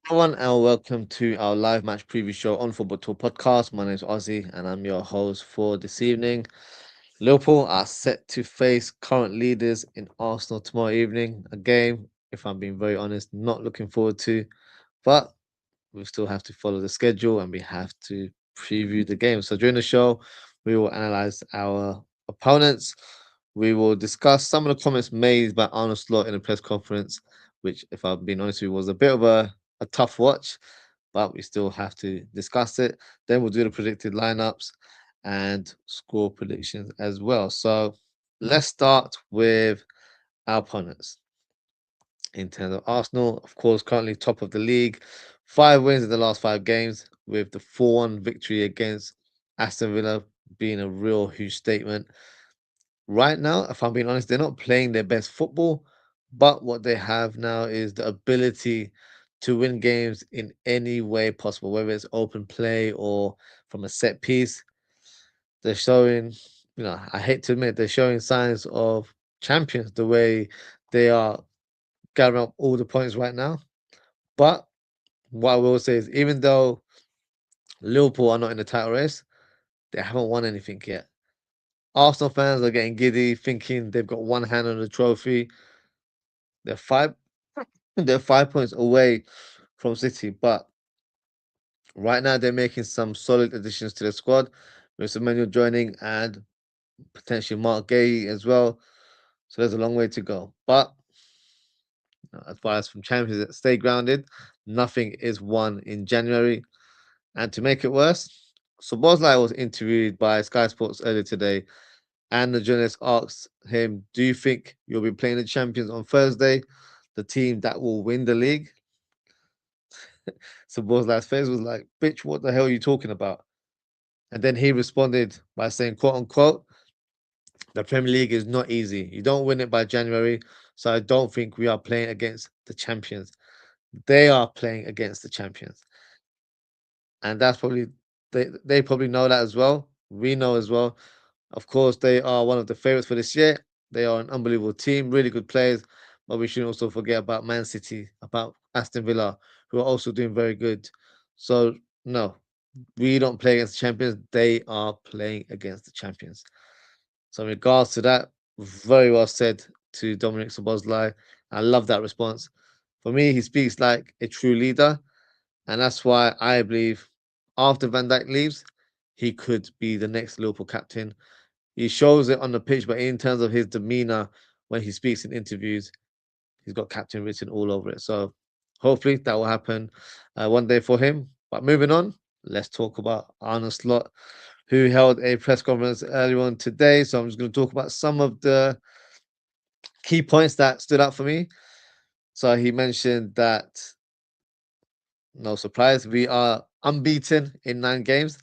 Everyone, and welcome to our live match preview show on Football Talk Podcast. My name is Ozzy, and I'm your host for this evening. Liverpool are set to face current leaders in Arsenal tomorrow evening. A game, if I'm being very honest, not looking forward to, but we still have to follow the schedule and we have to preview the game. So during the show, we will analyze our opponents. We will discuss some of the comments made by Arne Slot in the press conference, which, if I'm being honest with you, was a bit of a tough watch, but we still have to discuss it. Then we'll do the predicted lineups and score predictions as well. So let's start with our opponents. In terms of Arsenal, of course, currently top of the league, 5 wins in the last 5 games, with the 4-1 victory against Aston Villa being a real huge statement. Right now, if I'm being honest, they're not playing their best football, but what they have now is the ability to win games in any way possible, whether it's open play or from a set piece. They're showing, I hate to admit, they're showing signs of champions the way they are gathering up all the points right now. But what I will say is, even though Liverpool are not in the title race, they haven't won anything yet. Arsenal fans are getting giddy, thinking they've got one hand on the trophy. They're five, they're 5 points away from City, but right now they're making some solid additions to the squad, with Semenyo joining and potentially Mark Gay as well. So there's a long way to go. But as far as from champions that stay grounded, nothing is won in January. And to make it worse, Szoboszlai was interviewed by Sky Sports earlier today, and the journalist asked him, "Do you think you'll be playing the champions on Thursday, the team that will win the league?" Szoboszlai's face was like, "Bitch, what the hell are you talking about?" And then he responded by saying, "quote unquote, the Premier League is not easy. You don't win it by January, so I don't think we are playing against the champions. They are playing against the champions." And that's probably they probably know that as well. We know as well. Of course, they are one of the favorites for this year. They are an unbelievable team, really good players. But we shouldn't also forget about Man City, about Aston Villa, who are also doing very good. So no, we don't play against the champions. They are playing against the champions. So in regards to that, very well said to Dominic Szoboszlai. I love that response. For me, he speaks like a true leader, and that's why I believe after Van Dijk leaves, he could be the next Liverpool captain. He shows it on the pitch, but in terms of his demeanor when he speaks in interviews, he's got captain written all over it. So hopefully that will happen one day for him. But moving on, let's talk about Arne Slot, who held a press conference earlier on today. So I'm just going to talk about some of the key points that stood out for me. So he mentioned that, no surprise, we are unbeaten in 9 games,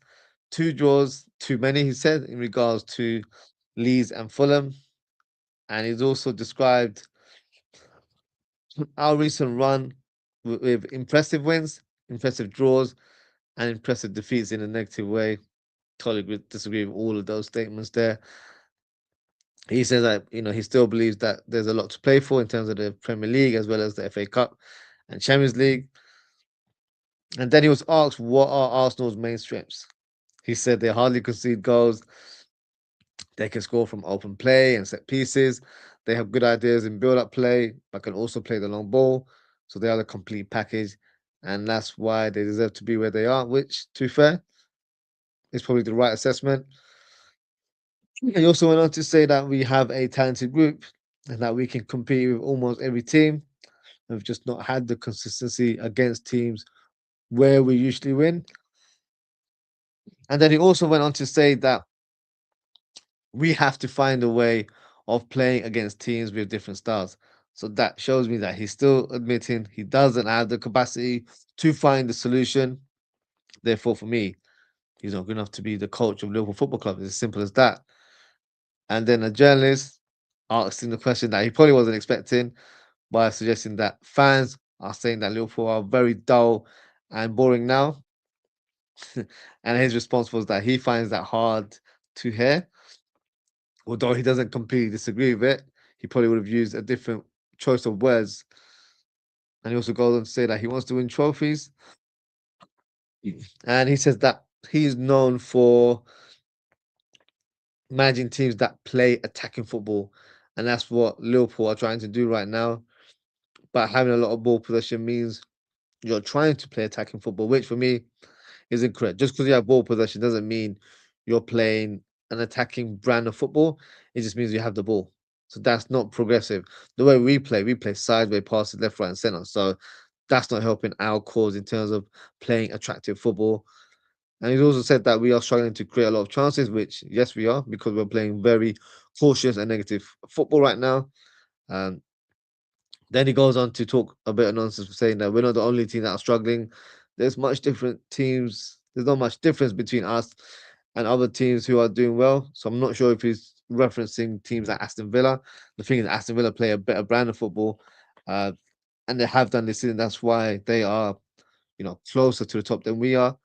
2 draws too many, he said, in regards to Leeds and Fulham. And he's also described our recent run with impressive wins, impressive draws, and impressive defeats in a negative way. Totally disagree with all of those statements there. He says that he still believes that there's a lot to play for in terms of the Premier League as well as the FA Cup and Champions League. And then he was asked, what are Arsenal's main strengths? He said they hardly concede goals. They can score from open play and set pieces. They have good ideas in build-up play, but can also play the long ball. So they are the complete package, and that's why they deserve to be where they are. Which, to be fair, is probably the right assessment. He also went on to say that we have a talented group and that we can compete with almost every team. We've just not had the consistency against teams where we usually win. And then he also went on to say that we have to find a way of playing against teams with different styles. So that shows me that he's still admitting he doesn't have the capacity to find the solution. Therefore, for me, he's not good enough to be the coach of Liverpool Football Club. It's as simple as that. And then a journalist asked him the question that he probably wasn't expecting by suggesting that fans are saying that Liverpool are very dull and boring now. And his response was that he finds that hard to hear. Although he doesn't completely disagree with it, he probably would have used a different choice of words. And he also goes on to say that he wants to win trophies. And he says that he's known for managing teams that play attacking football. And that's what Liverpool are trying to do right now. But having a lot of ball possession means you're trying to play attacking football, which for me is incorrect. Just because you have ball possession doesn't mean you're playing an attacking brand of football. It just means you have the ball. So that's not progressive. The way we play sideways passes left, right, and center. So that's not helping our cause in terms of playing attractive football. And he's also said that we are struggling to create a lot of chances, which yes, we are, because we're playing very cautious and negative football right now. Um, then he goes on to talk a bit of nonsense for saying that we're not the only team that are struggling. There's much different teams. There's not much difference between us and other teams who are doing well. So I'm not sure if he's referencing teams like Aston Villa. The thing is, Aston Villa play a better brand of football, uh, and they have done this season. That's why they are, closer to the top than we are.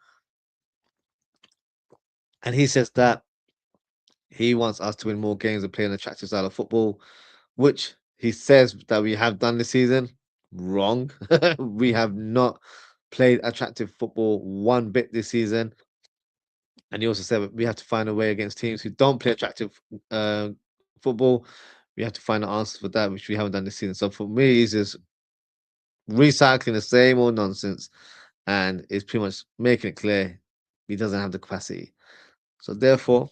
And he says that he wants us to win more games and play an attractive style of football, which he says that we have done this season. Wrong. We have not played attractive football one bit this season. And he also said we have to find a way against teams who don't play attractive football. We have to find an answer for that, which we haven't done this season. So for me, he's just recycling the same old nonsense and is pretty much making it clear he doesn't have the capacity. So therefore,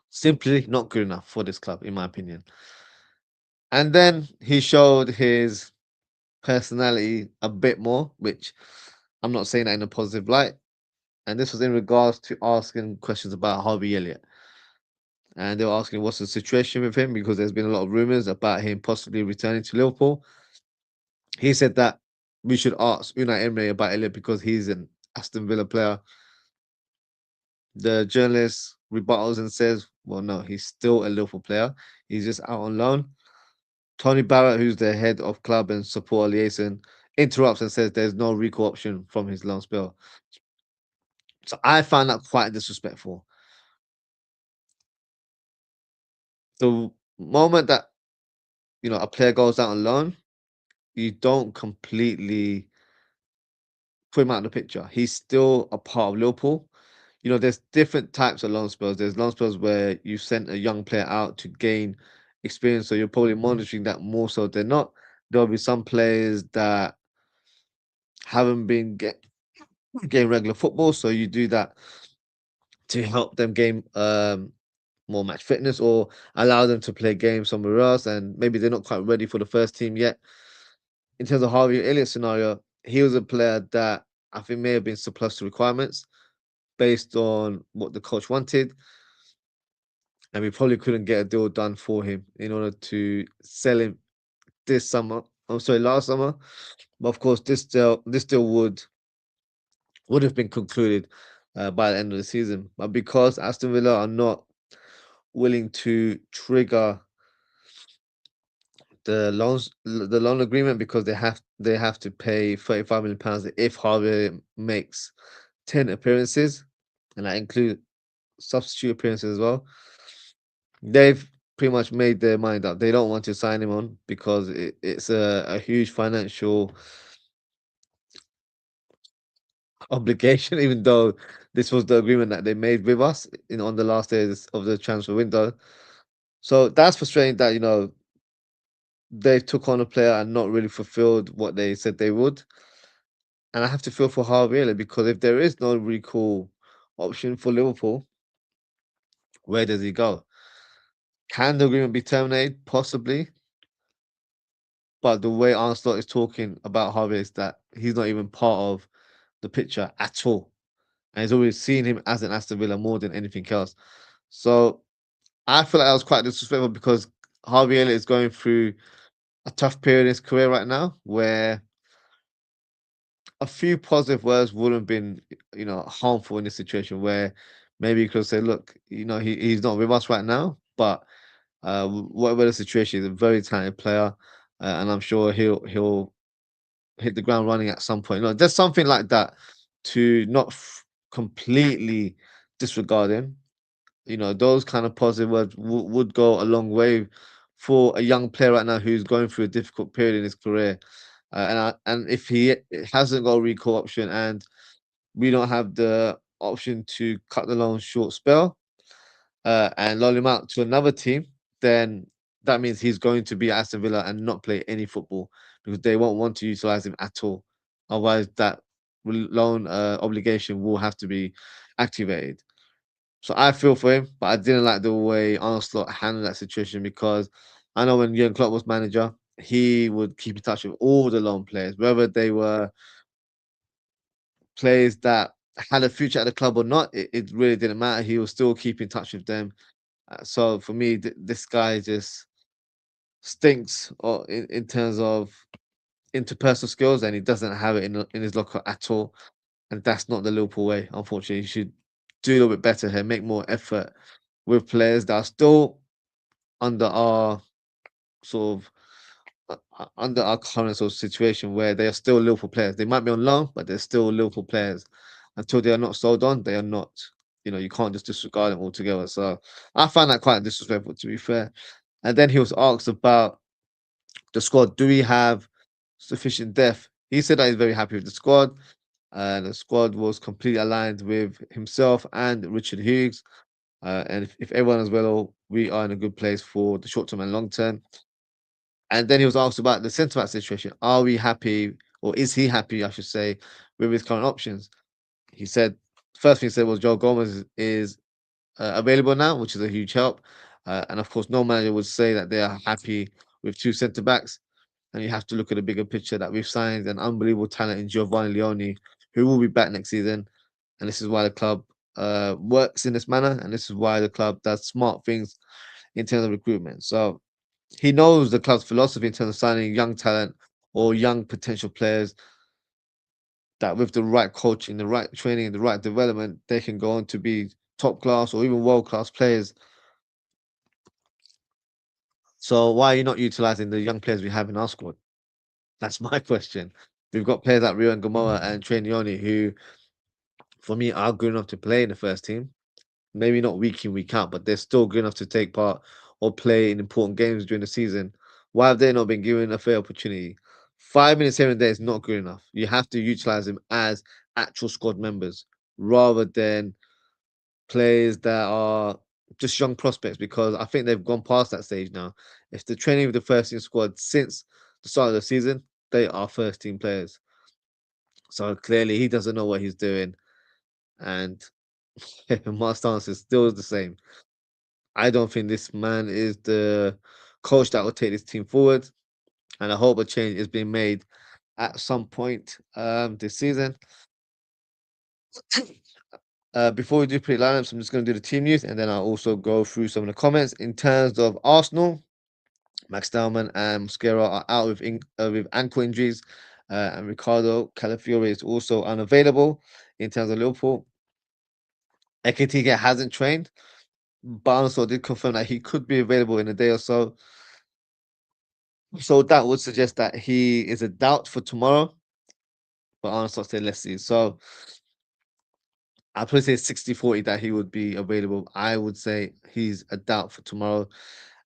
simply not good enough for this club, in my opinion. And then he showed his personality a bit more, which I'm not saying that in a positive light. And this was in regards to asking questions about Harvey Elliott. And they were asking what's the situation with him because there's been a lot of rumors about him possibly returning to Liverpool. He said that we should ask Unai Emery about Elliott because he's an Aston Villa player. The journalist rebuttals and says, well, no, he's still a Liverpool player. He's just out on loan. Tony Barrett, who's the head of club and support liaison, interrupts and says there's no recall option from his loan spell. So I found that quite disrespectful. The moment that a player goes out on loan, you don't completely put him out of the picture. He's still a part of Liverpool. There's different types of loan spells. There's loan spells where you sent a young player out to gain experience, so you're probably monitoring that more so than not. There'll be some players that haven't been getting regular football, so you do that to help them gain more match fitness or allow them to play games somewhere else, and maybe they're not quite ready for the first team yet. In terms of Harvey Elliott scenario, he was a player that I think may have been surplus to requirements based on what the coach wanted, and we probably couldn't get a deal done for him in order to sell him this summer. I'm sorry, last summer. But of course, this deal would have been concluded by the end of the season. But because Aston Villa are not willing to trigger the loan agreement because they have to pay £35 million if Harvey makes 10 appearances, and that include substitute appearances as well. They've pretty much made their mind up. They don't want to sign him on because it's a huge financial obligation, even though this was the agreement that they made with us on the last days of the transfer window. So that's frustrating that they took on a player and not really fulfilled what they said they would. And I have to feel for Harvey because if there is no recall option for Liverpool, where does he go? Can the agreement be terminated? Possibly. But the way Arne Slot is talking about Harvey is that he's not even part of the picture at all. And he's always seen him as an Aston Villa more than anything else. So I feel like I was quite disrespectful because Harvey Elliott is going through a tough period in his career right now where a few positive words wouldn't have been, harmful in this situation where maybe you could say, look, he's not with us right now, but whatever the situation, he's a very talented player, and I'm sure he'll hit the ground running at some point. There's something like that to not completely disregard him. Those kind of positive words would go a long way for a young player right now who's going through a difficult period in his career. And if he hasn't got a recall option and we don't have the option to cut the loan short spell and loan him out to another team, then that means he's going to be at Aston Villa and not play any football because they won't want to utilize him at all. Otherwise, that loan obligation will have to be activated. So I feel for him, but I didn't like the way Arne Slot handled that situation because I know when Jurgen Klopp was manager, he would keep in touch with all the loan players, whether they were players that had a future at the club or not. It really didn't matter. He was still keep in touch with them. So for me, this guy just stinks or in terms of interpersonal skills, and he doesn't have it in his locker at all. And that's not the Liverpool way. Unfortunately, he should do a little bit better here, make more effort with players that are still under our sort of under our current sort of situation where they are still Liverpool players. They might be on loan, but they're still Liverpool players. Until they are not sold on, they are not. You know, you can't just disregard them altogether. So I find that quite disrespectful, to be fair. And then he was asked about the squad. Do we have sufficient depth? He said that he's very happy with the squad. The squad was completely aligned with himself and Richard Hughes. And if everyone is well, we are in a good place for the short term and long term. And then he was asked about the centre back situation. Are we happy, or is he happy, I should say, with his current options? He said, first thing he said was Joe Gomez is available now, which is a huge help. And of course, no manager would say that they are happy with two centre backs. And you have to look at the bigger picture that we've signed an unbelievable talent in Giovanni Leone, who will be back next season. And this is why the club works in this manner. And this is why the club does smart things in terms of recruitment. So he knows the club's philosophy in terms of signing young talent or young potential players that with the right coaching, the right training, the right development, they can go on to be top class or even world class players. So why are you not utilizing the young players we have in our squad? That's my question. We've got players like Rio and Gamoa and Trainioni who, for me, are good enough to play in the first team. Maybe not week in, week out, but they're still good enough to take part or play in important games during the season. Why have they not been given a fair opportunity? 5 minutes here and there is not good enough. You have to utilize them as actual squad members rather than players that are just young prospects because I think they've gone past that stage now. If they're training with the first team squad since the start of the season, they are first team players. So clearly he doesn't know what he's doing. And my stance is still the same. I don't think this man is the coach that will take this team forward. And I hope a change is being made at some point this season. Before we do pre lineups, I'm just going to do the team news and then I'll also go through some of the comments. In terms of Arsenal, Max Dellman and Mosquera are out with ankle injuries, and Ricardo Calafiore is also unavailable. In terms of Liverpool, Ekitike hasn't trained, but also did confirm that he could be available in a day or so. So that would suggest that he is a doubt for tomorrow, but Arne Slot said let's see. So I'd probably say 60-40 that he would be available. I would say he's a doubt for tomorrow.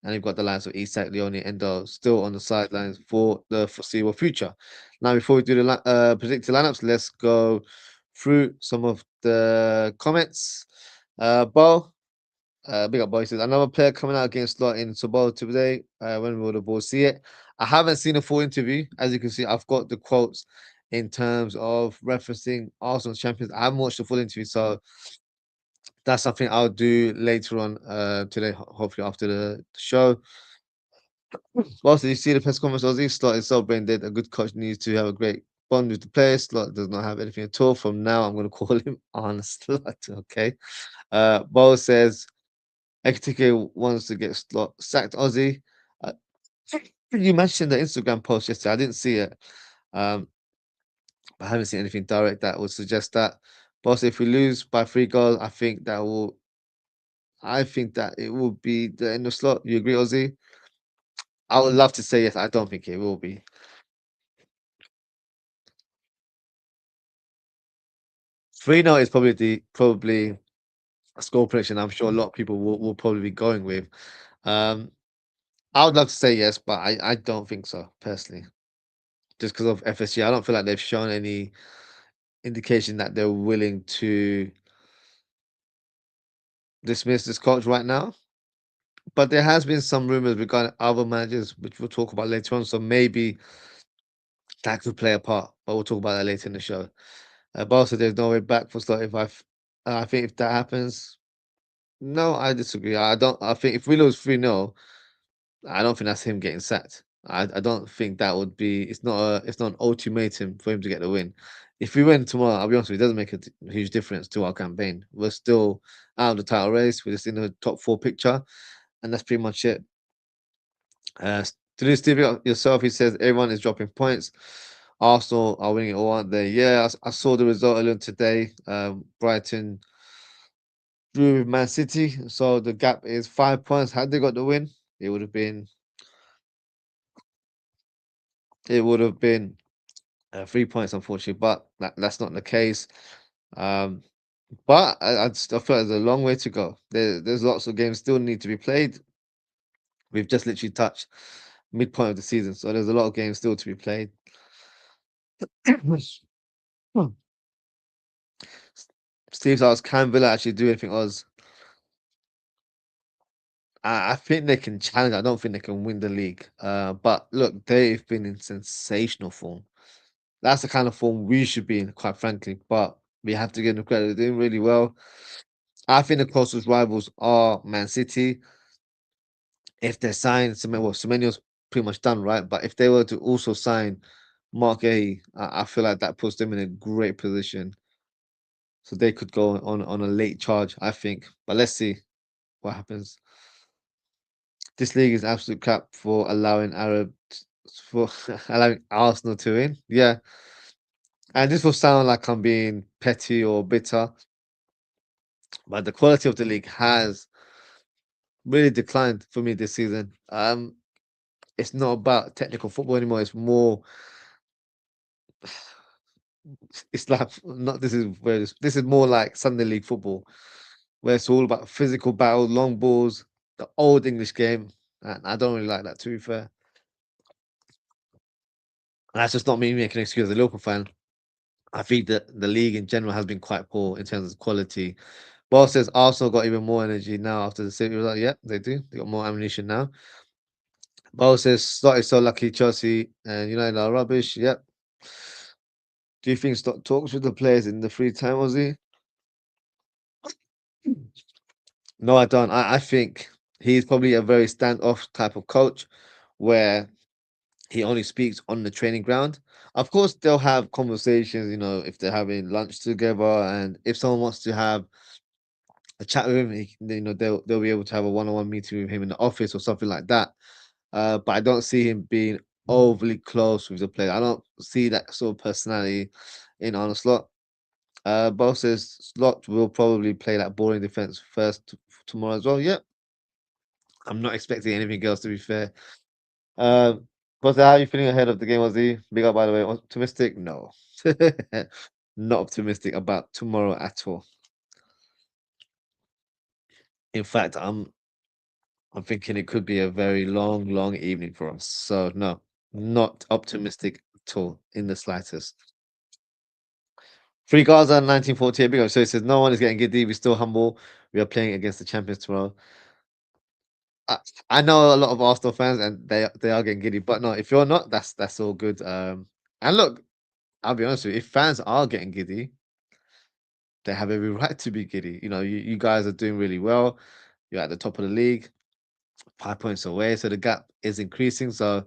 And you've got the lines of Isak, Leone, Endo still on the sidelines for the foreseeable future. Now, before we do the predicted lineups, let's go through some of the comments. Bo, big up, Bo. He says, another player coming out against Slot in Sobol today. When will the board see it? I haven't seen a full interview. As you can see, I've got the quotes in terms of referencing Arsenal champions. I haven't watched the full interview, so that's something I'll do later on today, hopefully after the show. Whilst you see the press conference, Ozzy Slot is so brain dead. A good coach needs to have a great bond with the players. Slot does not have anything at all. From now, I'm going to call him Arne Slot. Okay. Bo says Ekitike wants to get Slot sacked. Ozzy, uh, you mentioned the Instagram post yesterday. I didn't see it. I haven't seen anything direct that would suggest that. But if we lose by 3 goals, I think that will. I think that it will be the end of Slot. You agree, Ozzy? I would love to say yes. I don't think it will be. 3-0 is probably a score prediction I'm sure a lot of people will probably be going with. Um, I would love to say yes, but I don't think so personally. just because of FSG. I don't feel like they've shown any indication that they're willing to dismiss this coach right now. But there has been some rumors regarding other managers, which we'll talk about later on. So maybe that could play a part, but we'll talk about that later in the show. But also, there's no way back for Slot. I think if that happens, no, I disagree. I don't. I think if we lose 3-0, I don't think that's him getting sacked. I don't think that would be. It's not an ultimatum for him to get the win. If we win tomorrow, I'll be honest with you, it doesn't make a huge difference to our campaign. We're still out of the title race. We're just in the top four picture, and that's pretty much it. To do Stevie yourself, he says everyone is dropping points. Arsenal are winning it all, aren't they? Yeah, I saw the result earlier today. Brighton drew with Man City, so the gap is 5 points. Had they got the win, it would have been it would have been 3 points, unfortunately, but that's not the case. Um, but I still feel like there's a long way to go. There's lots of games still need to be played. We've just literally touched midpoint of the season, so there's a lot of games still to be played. Hmm. Steve asked, can Villa actually do anything? Oz, I think they can challenge. I don't think they can win the league. But look, they've been in sensational form. That's the kind of form we should be in, quite frankly. But we have to give them credit. They're doing really well. I think the closest rivals are Man City. If they sign Semenyo's pretty much done, right? But if they were to also sign Mark A, I feel like that puts them in a great position. So they could go on a late charge, I think. But let's see what happens. This league is absolute crap for allowing for allowing Arsenal to win. Yeah, and this will sound like I'm being petty or bitter, but the quality of the league has really declined for me this season. It's not about technical football anymore. It's more. It's like not. This is more like Sunday league football, where it's all about physical battle, long balls, the old English game, and I don't really like that. To be fair, that's just not me making an excuse as a local fan. I think that the league in general has been quite poor in terms of quality. Ball says Arsenal got even more energy now after the City result. Yeah, they do. They got more ammunition now. Ball says Slot is so lucky. Chelsea and United are rubbish. Yep. Do you think Slot talks with the players in the free time, Ozzy? No, I don't. I think he's probably a very standoff type of coach where he only speaks on the training ground. Of course, they'll have conversations, if they're having lunch together, and if someone wants to have a chat with him, they'll be able to have a one-on-one meeting with him in the office or something like that. But I don't see him being overly close with the player. I don't see that sort of personality in Arne Slot. Bo says Slot will probably play that boring defense first tomorrow as well. Yep, I'm not expecting anything else to be fair. But how are you feeling ahead of the game, Ozzy? Big up, by the way. Optimistic? No. Not optimistic about tomorrow at all. In fact, I'm thinking it could be a very long, long evening for us. So no, not optimistic at all in the slightest. Free Gaza 1948 big up. So it says no one is getting giddy. We're still humble. We are playing against the champions tomorrow. I, I know a lot of Arsenal fans and they are getting giddy, but no, if you're not, that's all good. And look, I'll be honest with you, if fans are getting giddy, they have every right to be giddy. You guys are doing really well. You're at the top of the league, 5 points away, so the gap is increasing. So,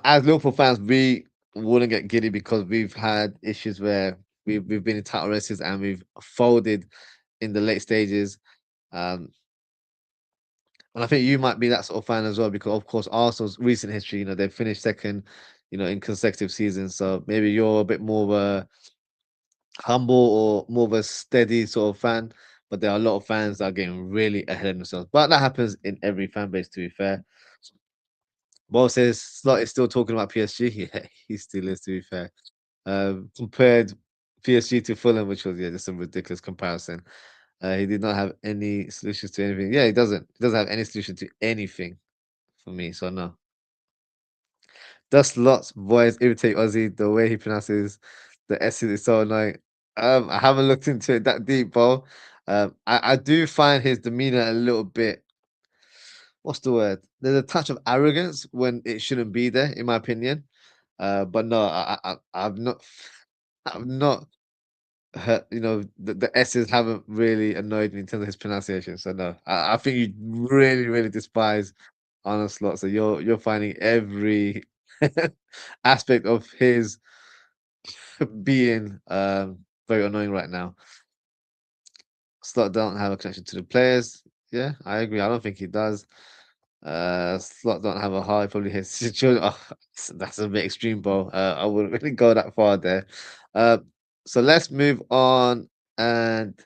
as Liverpool fans, we wouldn't get giddy because we've had issues where we've been in title races and we've folded in the late stages. Um, and I think you might be that sort of fan as well because, of course, Arsenal's recent history, they've finished second, in consecutive seasons. So maybe you're a bit more of a humble or more of a steady sort of fan, but there are a lot of fans that are getting really ahead of themselves. But that happens in every fan base, to be fair. Bo says Slot is still talking about PSG. Yeah, he still is, to be fair. Compared PSG to Fulham, which was just a ridiculous comparison. He did not have any solutions to anything. Yeah, he doesn't. He doesn't have any solution to anything for me. So no. Just lots boys irritate Ozzy. The way he pronounces the S's is so annoying. I haven't looked into it that deep, bro. I do find his demeanor a little bit, what's the word? There's a touch of arrogance when it shouldn't be there, in my opinion. But no, I've not, I've not heard, the S's haven't really annoyed me in terms of his pronunciation. So no, I think you really, really despise Arne Slot. So you're finding every aspect of his being very annoying right now. Slot don't have a connection to the players. Yeah, I agree. I don't think he does. Slot don't have a heart. He probably hates his children. Oh, that's a bit extreme, bro. I wouldn't really go that far there. Uh, so let's move on and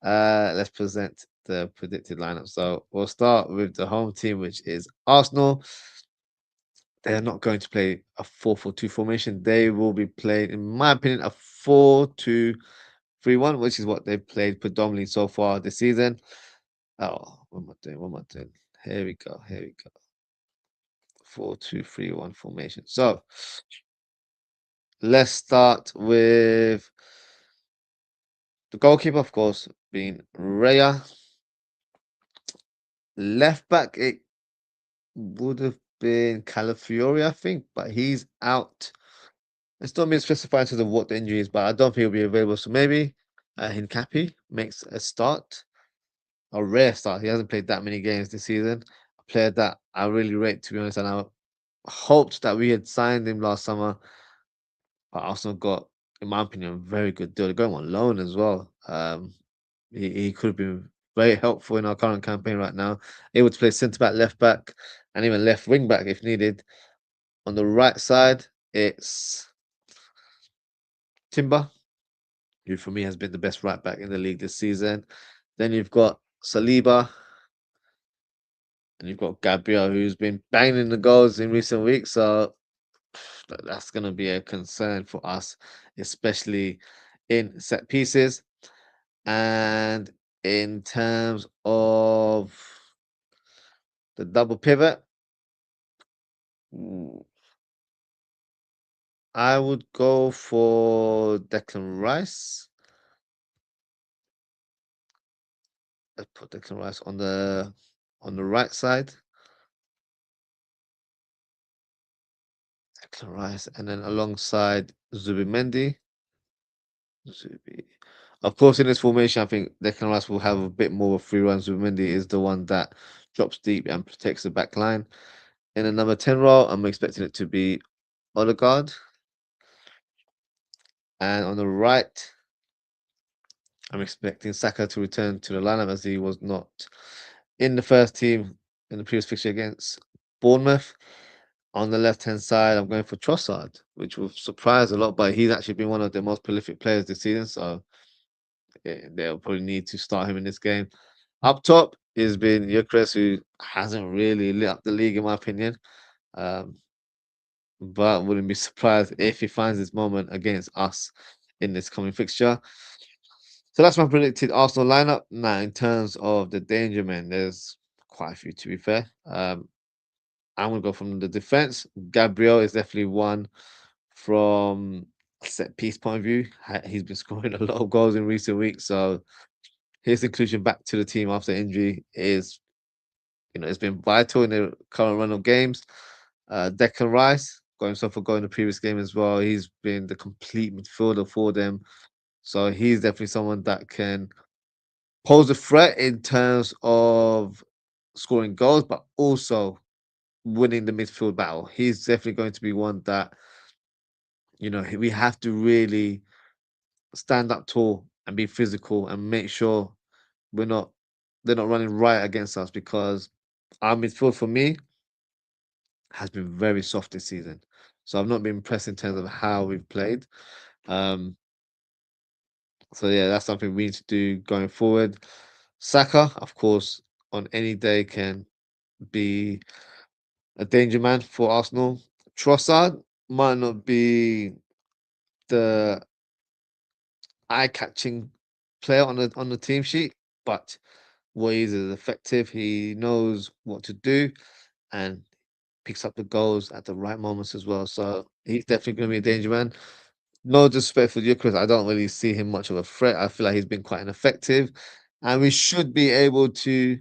let's present the predicted lineup. So we'll start with the home team, which is Arsenal. They're not going to play a 4-4-2 formation. They will be playing, in my opinion, a 4-2-3-1, which is what they've played predominantly so far this season. Oh, what am I doing? What am I doing? Here we go. Here we go. 4-2-3-1 formation. So let's start with the goalkeeper, of course, being Raya. Left back, it would have been Calafiori, I think, but he's out. It's not been specified to the what the injury is, but I don't think he'll be available. So maybe Hincapi makes a start, a rare start. He hasn't played that many games this season. A player that I really rate, to be honest, and I hoped that we had signed him last summer, but Arsenal got, in my opinion, a very good deal. They're going on loan as well. He could have been very helpful in our current campaign right now. Able to play centre back, left back, and even left wing back if needed. On the right side, it's Timber, who for me has been the best right back in the league this season. Then you've got Saliba, and you've got Gabriel, who's been banging the goals in recent weeks. So that's going to be a concern for us, especially in set pieces. And in terms of the double pivot, mm, I would go for Declan Rice. Let's put Declan Rice on the right side. Declan Rice, and then alongside Zubimendi. Zubi. Of course, in this formation, I think Declan Rice will have a bit more of a free run. Zubimendi is the one that drops deep and protects the back line. In the number 10 role, I'm expecting it to be Odegaard. And on the right, I'm expecting Saka to return to the lineup as he was not in the first team in the previous fixture against Bournemouth. On the left-hand side, I'm going for Trossard, which will surprise a lot, but he's actually been one of the most prolific players this season, so they'll probably need to start him in this game. Up top has been Gyökeres, who hasn't really lit up the league, in my opinion. Um, but wouldn't be surprised if he finds his moment against us in this coming fixture. So that's my predicted Arsenal lineup. Now, in terms of the danger men, there's quite a few to be fair. I'm gonna go from the defense. Gabriel is definitely one from a set piece point of view. He's been scoring a lot of goals in recent weeks, so his inclusion back to the team after injury is, it's been vital in the current run of games. Declan Rice got himself a goal in the previous game as well. He's been the complete midfielder for them, so he's definitely someone that can pose a threat in terms of scoring goals, but also winning the midfield battle. He's definitely going to be one that, we have to really stand up tall and be physical and make sure we're not they're not running right against us, because our midfield for me has been very soft this season. So I've not been impressed in terms of how we've played. Um, so yeah, that's something we need to do going forward. Saka, of course, on any day can be a danger man for Arsenal. Trossard might not be the eye-catching player on the team sheet, but what he is effective. He knows what to do, and picks up the goals at the right moments as well. So he's definitely going to be a danger man. No disrespect for Eucharist, I don't really see him much of a threat. I feel like he's been quite ineffective, and we should be able to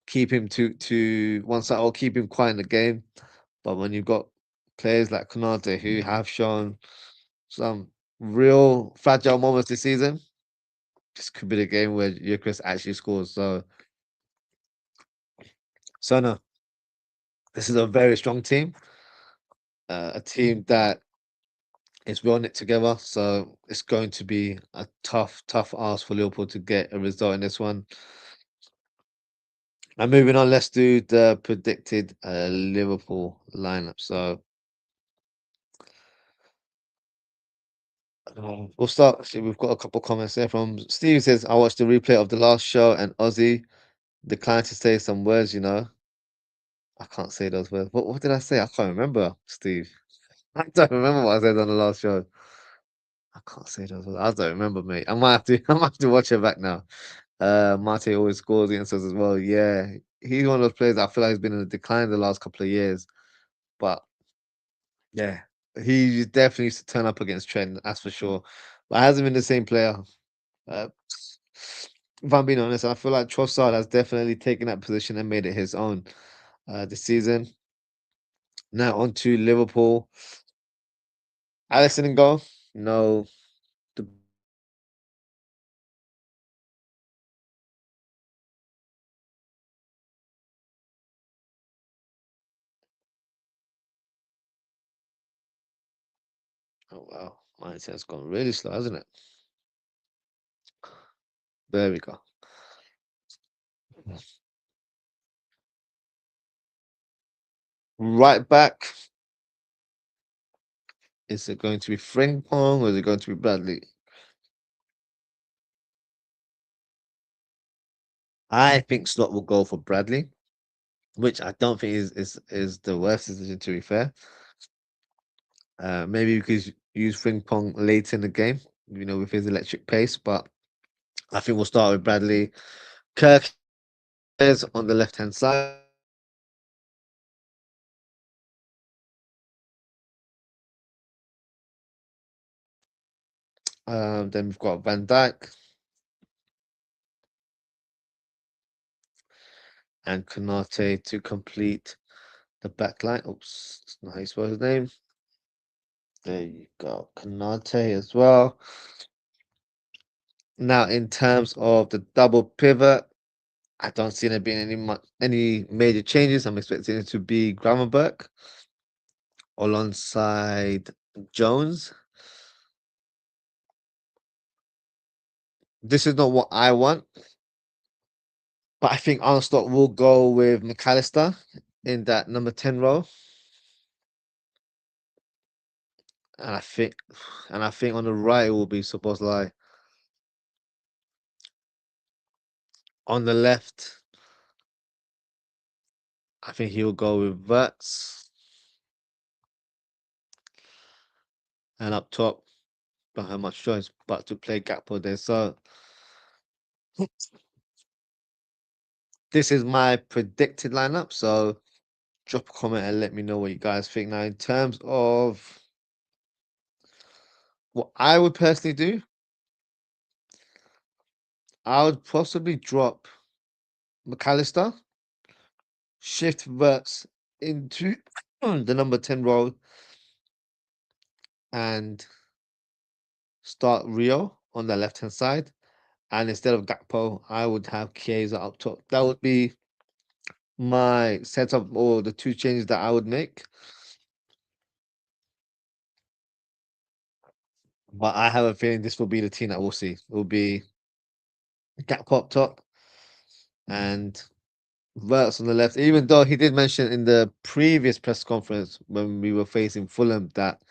keep him to one side or keep him quiet in the game. But when you've got players like Konate who have shown some real fragile moments this season, this could be the game where Eucharist actually scores. So no, this is a very strong team, a team that is well knit together. So it's going to be a tough ask for Liverpool to get a result in this one. And moving on, let's do the predicted Liverpool lineup. So we'll start. Actually, we've got a couple comments there from Steve. Says, "I watched the replay of the last show, and Ozzy declined to say some words. You know, I can't say those words. What did I say? I can't remember, Steve. I don't remember what I said on the last show. I can't say those words. I don't remember, mate. I might have to. I might have to watch it back now. Mate always scores against us as well. Yeah, he's one of those players that I feel like he's been in a decline the last couple of years, but yeah, he definitely used to turn up against Trent. That's for sure. But hasn't been the same player. Uh, if I'm being honest, I feel like Trossard has definitely taken that position and made it his own this season. Now on to Liverpool. Alisson in goal. No. The, oh wow, my internet's gone really slow, hasn't it? There we go. Right back. Is it going to be Frimpong or is it going to be Bradley? I think Slot will go for Bradley, which I don't think is the worst decision to be fair. Maybe because use Frimpong late in the game, with his electric pace, but I think we'll start with Bradley. Kirk is on the left hand side. Then we've got Van Dijk and Konate to complete the back line. Oops, that's not how you spell his name. There you go. Konate as well. Now, in terms of the double pivot, I don't see there being any major changes. I'm expecting it to be Gravenberch alongside Jones. This is not what I want, but I think Arne Slot will go with McAllister in that number 10 role. And I think on the right it will be Szoboszlai. On the left, I think he'll go with Verts. And up top, don't have much choice but to play Gakpo there. So this is my predicted lineup. So drop a comment and let me know what you guys think. Now, in terms of what I would personally do, I would possibly drop McAllister, shift Verts into the number 10 role, and start Rio on the left hand side. And instead of Gakpo, I would have Chiesa up top. That would be my setup or the two changes that I would make. But I have a feeling this will be the team that we'll see. It will be Gakpo up top and Verts on the left. Even though he did mention in the previous press conference when we were facing Fulham that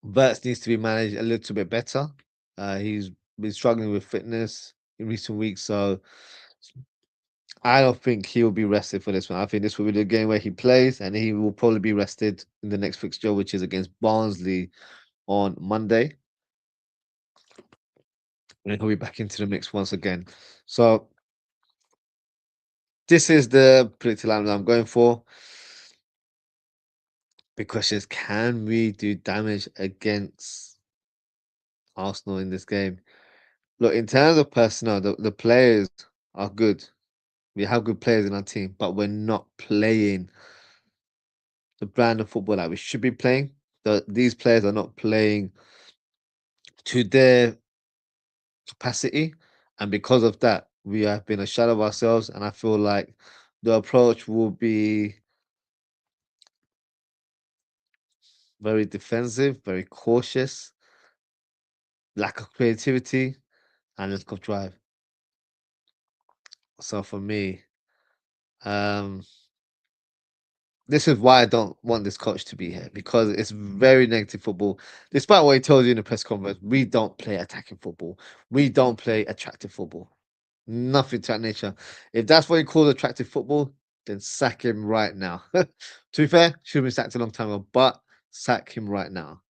Verts needs to be managed a little bit better. He's been struggling with fitness in recent weeks, so I don't think he'll be rested for this one. I think this will be the game where he plays, and he will probably be rested in the next fixture, which is against Barnsley on Monday. And he'll be back into the mix once again. So This is the predicted line that I'm going for. Big question is, can we do damage against Arsenal in this game? Look, in terms of personnel, the players are good. We have good players in our team, but we're not playing the brand of football that we should be playing. These players are not playing to their capacity, and because of that, we have been a shadow of ourselves. And I feel like the approach will be very defensive, very cautious, lack of creativity, and lack of drive. So for me, um, this is why I don't want this coach to be here, because it's very negative football. Despite what he told you in the press conference, we don't play attacking football. We don't play attractive football. Nothing to that nature. If that's what he calls attractive football, then sack him right now. To be fair, should have been sacked a long time ago, but sack him right now.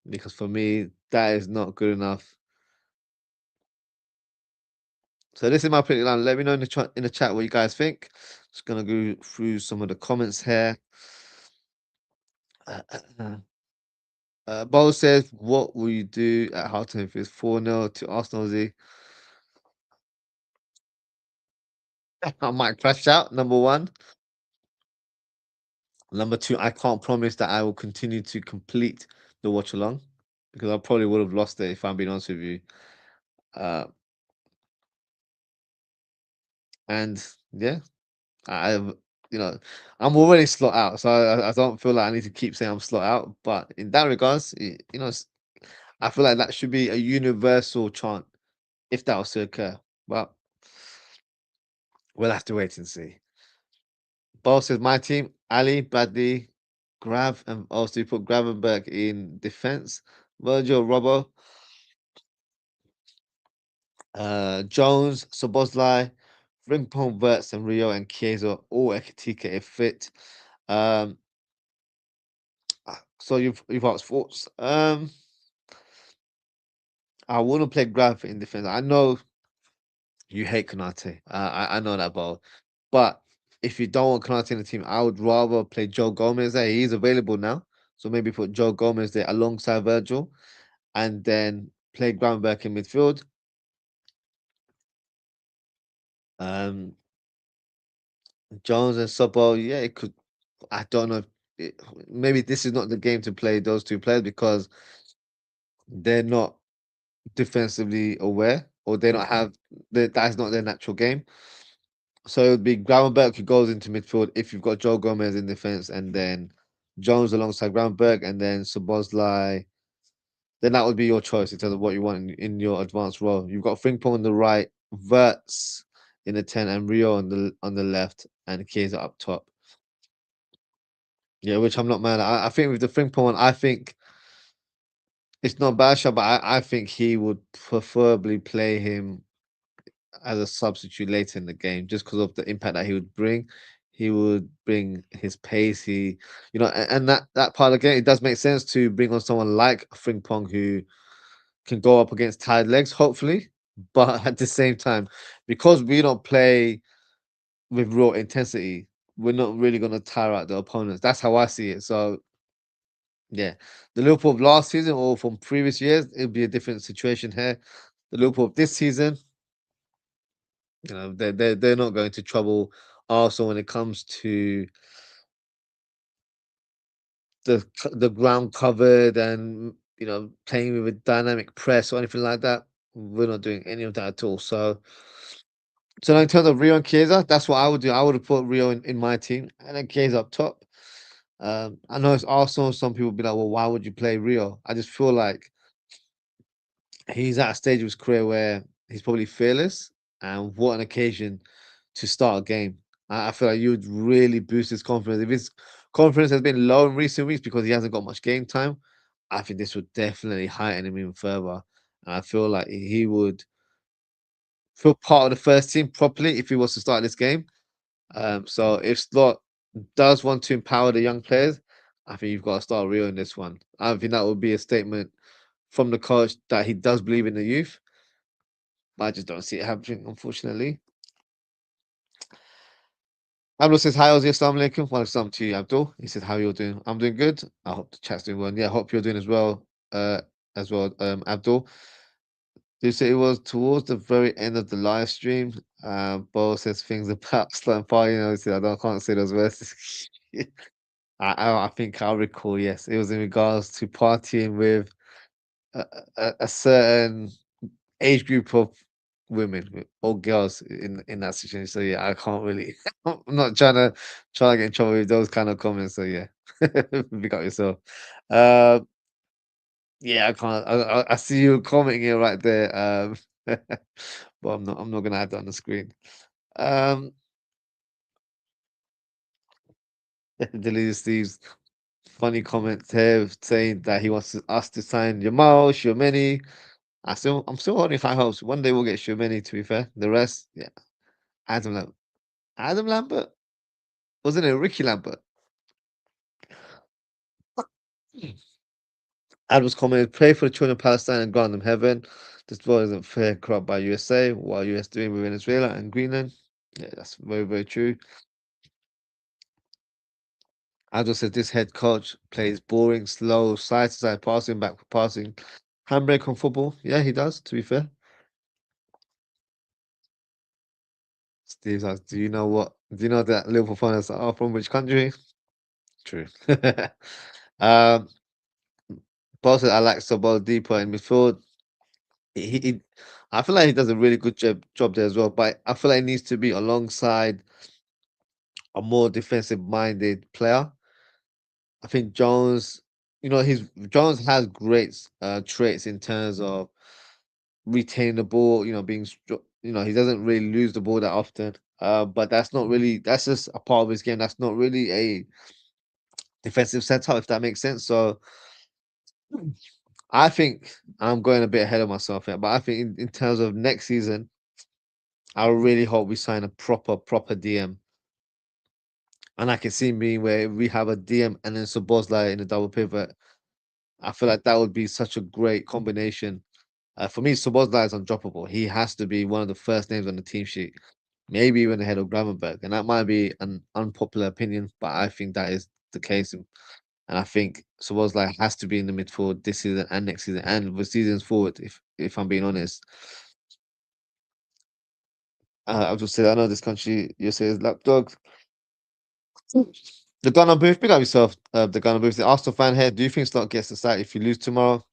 Because for me, that is not good enough. So this is my opinion. Let me know in the chat what you guys think. Just gonna go through some of the comments here. Bo says, "What will you do at halftime if it's 4-0 to Arsenal?" Z. I might crash out. Number one. Number two, I can't promise that I will continue to complete the watch along, because I probably would have lost it if I'm being honest with you. Uh, and yeah, I've you know I'm already slot out, so I don't feel like I need to keep saying I'm slot out. But in that regards, I feel like that should be a universal chant if that was to occur. But we'll have to wait and see. Boss says my team: Ali, Bradley, Grav, and also you put Gravenberg in defense. Virgil, Robbo, Jones, Soboslai, Frimpong, Verts, and Rio and Chiesa, all Ekitika if fit. Um, so you've asked thoughts. I want to play Grav in defense. I know you hate Konate. I know that, but if you don't want Konate in the team, I would rather play Joe Gomez there. He's available now, so maybe put Joe Gomez there alongside Virgil, and then play Gravenberg in midfield. Um, Jones and Sobo, yeah, it could. I don't know. Maybe this is not the game to play those two players because they're not defensively aware, or they don't have that's not their natural game. So it would be Gravenberg who goes into midfield if you've got Joe Gomez in defense, and then Jones alongside Gravenberg, and then Szoboszlai. Then that would be your choice in terms of what you want in your advanced role. You've got Frimpong on the right, Verts in the 10, and Rio on the left, and Chiesa up top. Yeah, which I'm not mad at. I think with the Frimpong one, I think it's not a bad shot, but I think he would preferably play him as a substitute later in the game, just because of the impact that he would bring. He would bring his pace. And that part of the game, it does make sense to bring on someone like Frimpong who can go up against tired legs, hopefully. But at the same time, because we don't play with real intensity, we're not really going to tire out the opponents. That's how I see it. So yeah, the Liverpool of last season or from previous years, it'd be a different situation here. The Liverpool of this season, they're not going to trouble Arsenal when it comes to the ground covered and playing with a dynamic press or anything like that. We're not doing any of that at all. So in terms of Rio and Chiesa, that's what I would do. I would have put Rio in my team and then Chiesa up top. I know it's Arsenal. Some people be like, well, why would you play Rio? I just feel like he's at a stage of his career where he's probably fearless, and what an occasion to start a game. I feel like you would really boost his confidence. If his confidence has been low in recent weeks because he hasn't got much game time, I think this would definitely heighten him even further. And I feel like he would feel part of the first team properly if he was to start this game. So if Slot does want to empower the young players, I think you've got to start Rio in this one. I think that would be a statement from the coach that he does believe in the youth. But I just don't see it happening, unfortunately. Abdul says, hi, Ozzy, assalamu alaikum. Well, salam to you, Abdul. He says, how you doing? I'm doing good. I hope the chat's doing well. And yeah, I hope you're doing as well, Abdul. You say it was towards the very end of the live stream. Bo says things about Slum Party. You know, he said, I can't say those words. I think I'll recall, yes. It was in regards to partying with a certain age group of women or girls in that situation. So yeah, I can't really. I'm not trying to get in trouble with those kind of comments. So yeah, pick up yourself. Uh, yeah, I can't. I see you commenting it right there. But I'm not gonna add that on the screen. Um, Delete Steve's funny comment here saying that he wants us to sign Jamal, Tchouaméni. I'm still holding high hopes. One day we'll get Tchouaméni. To be fair, the rest, yeah, Adam Lambert. Adam Lambert, wasn't it Ricky Lambert? Adam's comment: pray for the children of Palestine and grant them heaven. This war isn't fair, corrupt by USA. What are US doing with Venezuela and Greenland? Yeah, that's very, very true. Adam said this head coach plays boring, slow, side to side passing, back passing, handbrake on football. Yeah, he does, to be fair. Steve asks, do you know that Liverpool fans are from which country? True. um, Paul said, I like Sobol deeper in midfield. He, I feel like he does a really good job there as well, but I feel like he needs to be alongside a more defensive minded player. I think Jones, Jones has great traits in terms of retaining the ball, he doesn't really lose the ball that often. But that's just a part of his game. That's not really a defensive setup, if that makes sense. So I think I'm going a bit ahead of myself here, but I think in terms of next season, I really hope we sign a proper DM. And I can see me where we have a DM and then Sabozlai in a double pivot. I feel like that would be such a great combination. For me, Sabozlai is undroppable. He has to be one of the first names on the team sheet, maybe even ahead of Gravenberg. And that might be an unpopular opinion, but I think that is the case. And I think Sabozlai has to be in the midfield this season and next season and the seasons forward, if I'm being honest. I'll just say, I know this country, you say is lapdogs. The Ghana booth, big up yourself. The Ghana booth, the Arsenal fan here. Do you think Slot gets the sack if you lose tomorrow?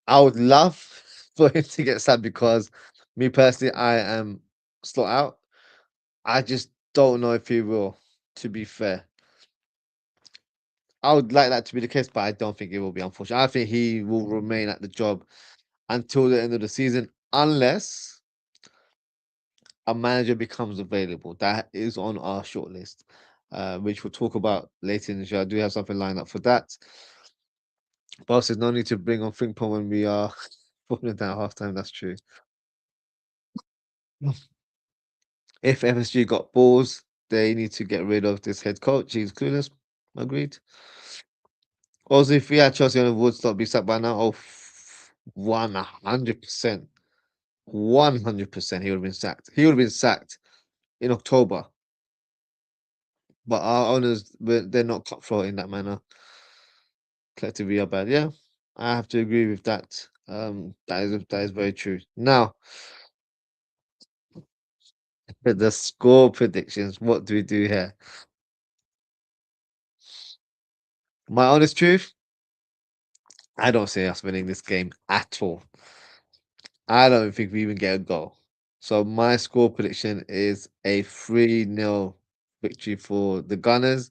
I would love for him to get sacked because me personally, I am Slot out. I just don't know if he will, to be fair. I would like that to be the case, but I don't think it will be, unfortunately. I think he will remain at the job until the end of the season, unless a manager becomes available. That is on our shortlist, which we'll talk about later in the show. I do have something lined up for that. Boss says no need to bring on Frimpong when we are falling down at halftime. That's true. If FSG got balls, they need to get rid of this head coach. He's clueless. Agreed. Also, if we had Chelsea on the Woodstock be sacked by now, 100%. 100% he would have been sacked. He would have been sacked in October. But our owners, they're not cutthroat in that manner. Collectively are bad. Yeah, I have to agree with that. That is very true. Now, the score predictions. What do we do here? My honest truth, I don't see us winning this game at all. I don't think we even get a goal. So my score prediction is a 3-0 victory for the Gunners.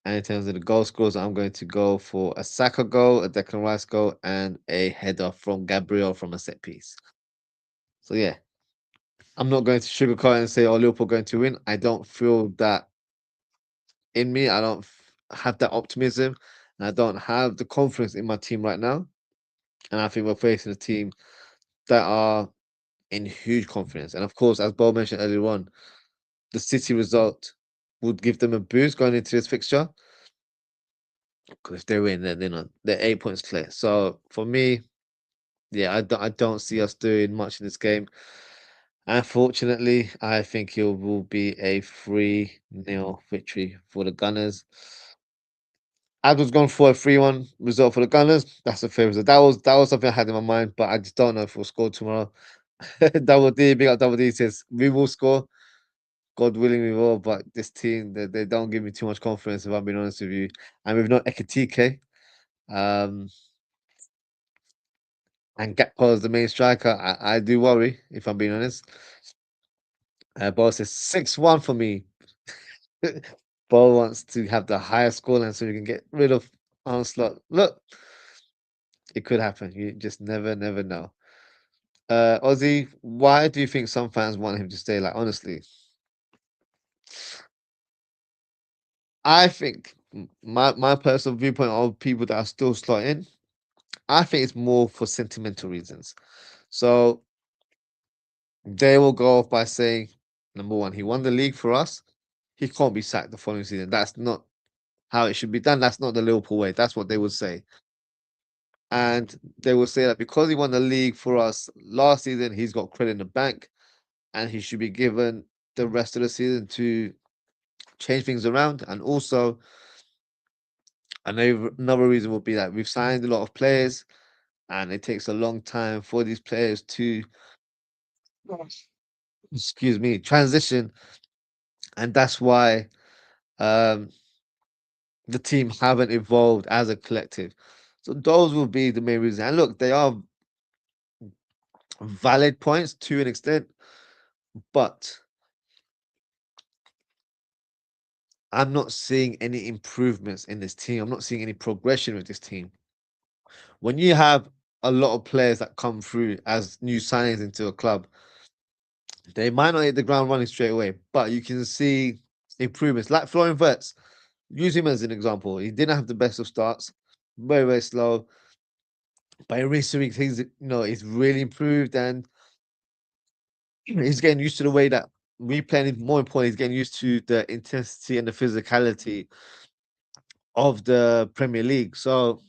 And in terms of the goal scores, I'm going to go for a Saka goal, a Declan Rice goal, and a header from Gabriel from a set piece. So yeah, I'm not going to sugarcoat and say, "Oh, Liverpool going to win." I don't feel that in me. I don't have that optimism, and I don't have the confidence in my team right now. And I think we're facing a team that are in huge confidence. And of course, as Bo mentioned earlier on, the City result would give them a boost going into this fixture. Because if they win, then they're 8 points clear. So for me, yeah, I don't see us doing much in this game. Unfortunately, I think it will be a 3-0 victory for the Gunners. I was going for a 3-1 result for the Gunners. That's a fair result. That was something I had in my mind, but I just don't know if we'll score tomorrow. Double D, big up Double D says we will score. God willing, we will. But this team, they don't give me too much confidence. If I'm being honest with you, and we've not Ekatike, um, and Gakpo is the main striker. I do worry if I'm being honest. Bo says 6-1 for me. Bo wants to have the highest scoreline so you can get rid of Arne Slot. Look, it could happen. You just never know. Ozzy, why do you think some fans want him to stay? Like, honestly, I think my personal viewpoint of people that are still slotting, I think it's more for sentimental reasons. So they will go off by saying, number one, he won the league for us. He can't be sacked the following season. That's not how it should be done. That's not the Liverpool way. That's what they would say. And they will say that because he won the league for us last season, he's got credit in the bank and he should be given the rest of the season to change things around. And also, another reason would be that we've signed a lot of players and it takes a long time for these players to, excuse me, transition. And that's why um, the team haven't evolved as a collective. So those will be the main reasons. And look, they are valid points to an extent, but I'm not seeing any improvements in this team. I'm not seeing any progression with this team. When you have a lot of players that come through as new signings into a club, they might not hit the ground running straight away, but you can see improvements. Like Florian Wirtz, use him as an example. He didn't have the best of starts, very slow. But in recent weeks, he's really improved and he's getting used to the way that we play. And more important, he's getting used to the intensity and the physicality of the Premier League. So,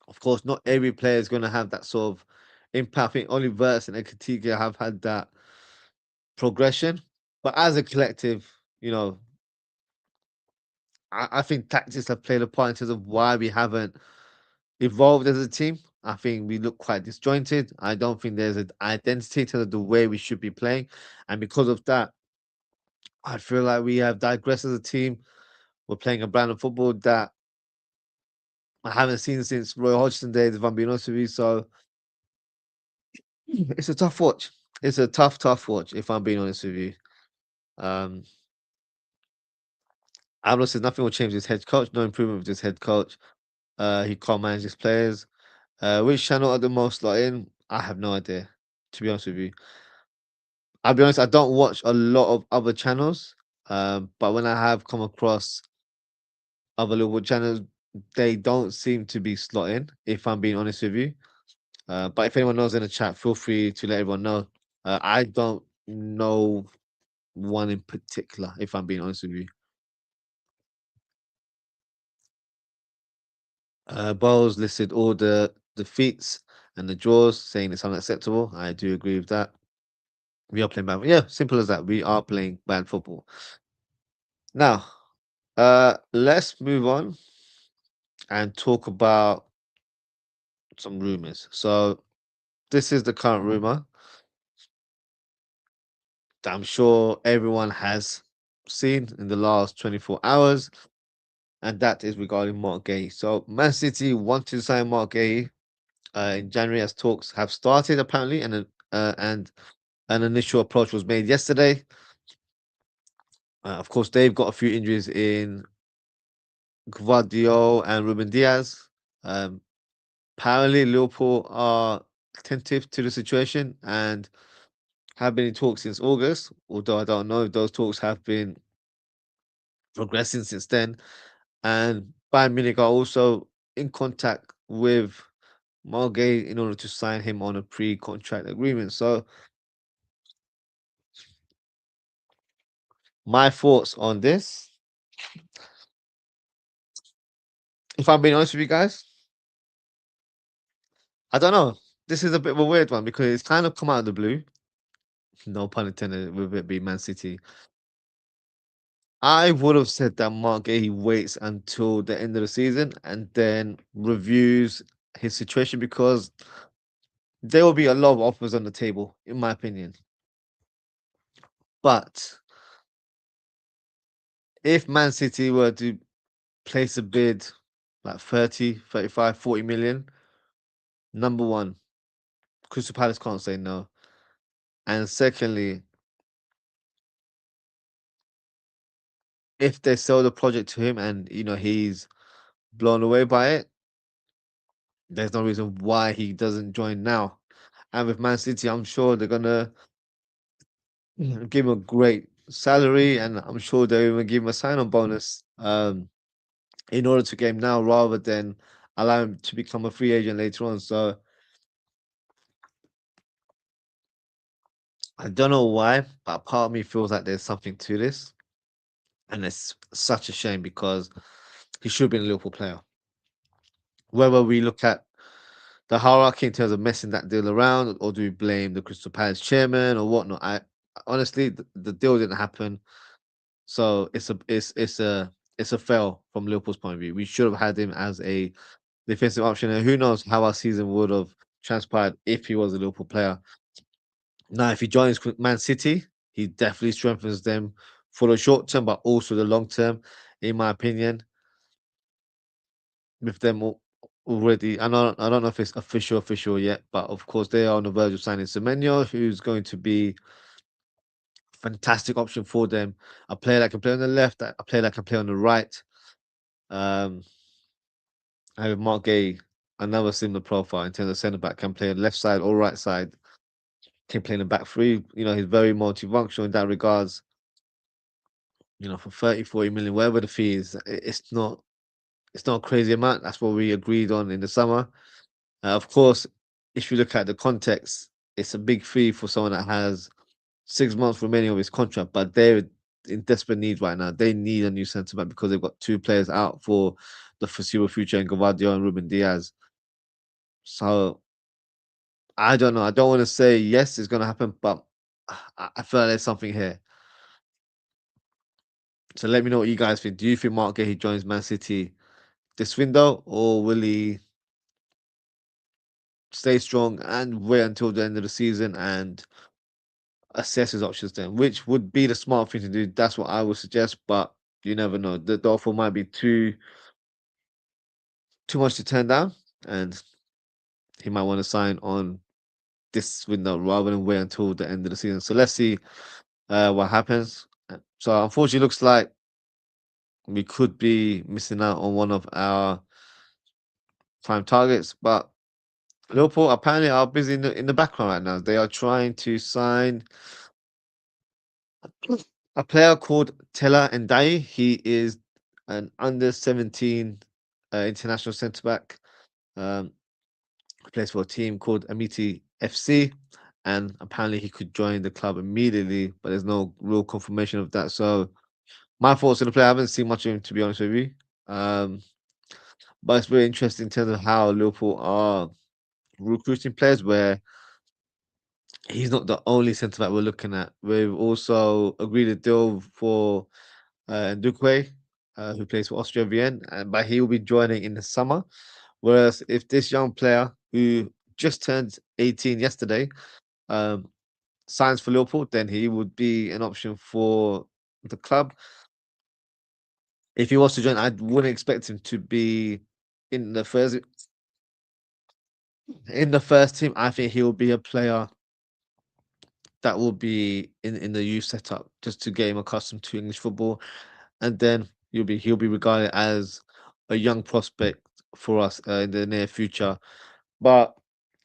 of course, not every player is going to have that sort of impact. I think only Verts and Ekatike have had that progression. But as a collective, you know, I think tactics have played a part in terms of why we haven't evolved as a team. I think we look quite disjointed. I don't think there's an identity to the way we should be playing. And because of that, I feel like we have digressed as a team. We're playing a brand of football that I haven't seen since Roy Hodgson days, if I'm being honest with you. So it's a tough watch. It's a tough watch, if I'm being honest with you. Um, Amlo says nothing will change with his head coach, no improvement with his head coach. He can't manage his players. Which channel are the most lot in? I have no idea, to be honest with you. I'll be honest, I don't watch a lot of other channels. But when I have come across other Liverpool channels, they don't seem to be slotting, if I'm being honest with you. But if anyone knows in the chat, feel free to let everyone know. I don't know one in particular, if I'm being honest with you. Bowles listed all the defeats and the draws, saying it's unacceptable. I do agree with that. We are playing bad. Yeah, simple as that. We are playing bad football. Now, let's move on and talk about some rumors. So this is the current rumor that I'm sure everyone has seen in the last 24 hours, and that is regarding Mark Gay. So Man City want to sign Mark Gay in January as talks have started apparently, and an initial approach was made yesterday. Of course, they've got a few injuries in Gvardiol and Ruben Diaz. Um, Apparently, Liverpool are attentive to the situation and have been in talks since August, although I don't know if those talks have been progressing since then. And Bayern Munich are also in contact with Margay in order to sign him on a pre-contract agreement. So my thoughts on this, if I'm being honest with you guys, I don't know. this is a bit of a weird one because it's kind of come out of the blue. No pun intended, with it being Man City. I would have said that Mark Gahey waits until the end of the season and then reviews his situation because there will be a lot of offers on the table, in my opinion. But if Man City were to place a bid like 30, 35, 40 million, number one, Crystal Palace can't say no. And secondly, if they sell the project to him and he's blown away by it, there's no reason why he doesn't join now. And with Man City, I'm sure they're gonna give him a great salary, and I'm sure they'll even give him a sign-on bonus in order to get him now rather than allow him to become a free agent later on. So I don't know why, but part of me feels like there's something to this, and it's such a shame because he should have been a Liverpool player. Whether we look at the hierarchy in terms of messing that deal around, or do we blame the Crystal Palace chairman or whatnot? I honestly, the deal didn't happen, so it's a fail from Liverpool's point of view. We should have had him as a defensive option, and who knows how our season would have transpired if he was a Liverpool player. Now, if he joins Man City, he definitely strengthens them for the short term, but also the long term, in my opinion. With them already, I don't know if it's official yet, but of course they are on the verge of signing Semenyo, who's going to be a fantastic option for them. A player that can play on the left, a player that can play on the right. Um, I have Mark Gay, another similar profile in terms of centre back, can play on the left side or right side, can play in the back three. He's very multifunctional in that regards. For 30, 40 million, whatever the fee is, it's not a crazy amount. That's what we agreed on in the summer. Of course, if you look at the context, it's a big fee for someone that has 6 months remaining of his contract, but they're in desperate need right now. They need a new centre back because they've got two players out for the foreseeable future in Gavadio and Ruben Diaz. So I don't know. I don't want to say yes, it's going to happen, but I feel like there's something here. So let me know what you guys think. Do you think Mark Gahey joins Man City this window, or will he stay strong and wait until the end of the season and assess his options then? Which would be the smart thing to do? That's what I would suggest, but you never know. The offer might be too much to turn down, and he might want to sign on this window rather than wait until the end of the season. So let's see what happens. So unfortunately, looks like we could be missing out on one of our prime targets, but Liverpool apparently are busy in the background right now. They are trying to sign a player called Tella Ndai. He is an under 17 international centre back. Um, plays for a team called Amiti FC, and apparently he could join the club immediately, but there's no real confirmation of that. So my thoughts on the player, I haven't seen much of him, to be honest with you. Um, but it's very interesting in terms of how Liverpool are recruiting players, where he's not the only centre back we're looking at. We've also agreed a deal for Ndukwe, who plays for Austria Vienna, but he will be joining in the summer. Whereas if this young player who just turned 18 yesterday um, signs for Liverpool, then he would be an option for the club. If he was to join, I wouldn't expect him to be in the first team. I think he will be a player that will be in the youth setup just to get him accustomed to English football, and then he'll be regarded as a young prospect for us in the near future. But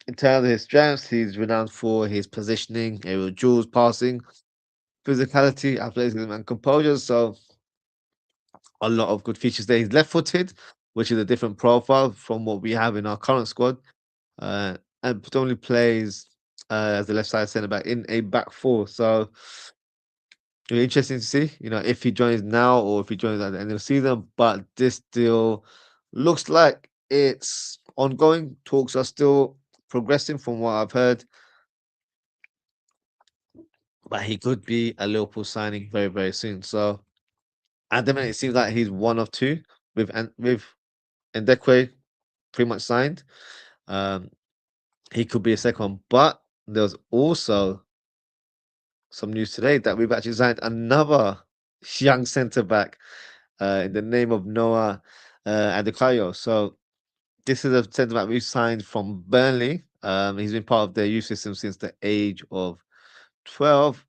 in terms of his strengths, he's renowned for his positioning, aerial duels, passing, physicality, athleticism, and composure. So a lot of good features there. He's left-footed, which is a different profile from what we have in our current squad, and predominantly plays as the left side centre back in a back four. So it'll be interesting to see, if he joins now or if he joins at the end of the season. But this deal looks like it's ongoing. Talks are still progressing from what I've heard, but he could be a Liverpool signing very, very soon. So at the minute, it seems like he's one of two with Ndekwe pretty much signed. Um, he could be a second one, but there's also some news today that we've actually signed another young centre back in the name of Noah Adebayo. So this is a centre back we've signed from Burnley. He's been part of their youth system since the age of 12.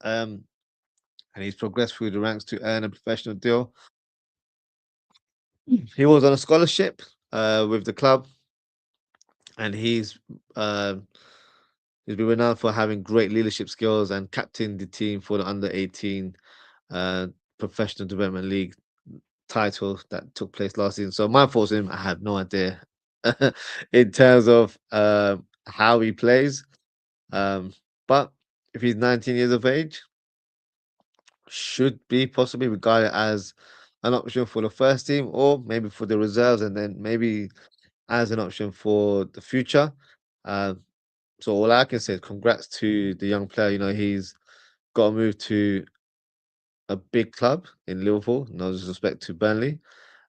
And he's progressed through the ranks to earn a professional deal. He was on a scholarship with the club, and uh, he's been renowned for having great leadership skills and captained the team for the under 18 uh, professional development league title that took place last season. So my thoughts on him, I have no idea in terms of how he plays. But if he's 19 years of age, should be possibly regarded as an option for the first team or maybe for the reserves and then maybe as an option for the future. Uh, so all I can say is congrats to the young player. You know, he's got to move to a big club in Liverpool, no disrespect to Burnley.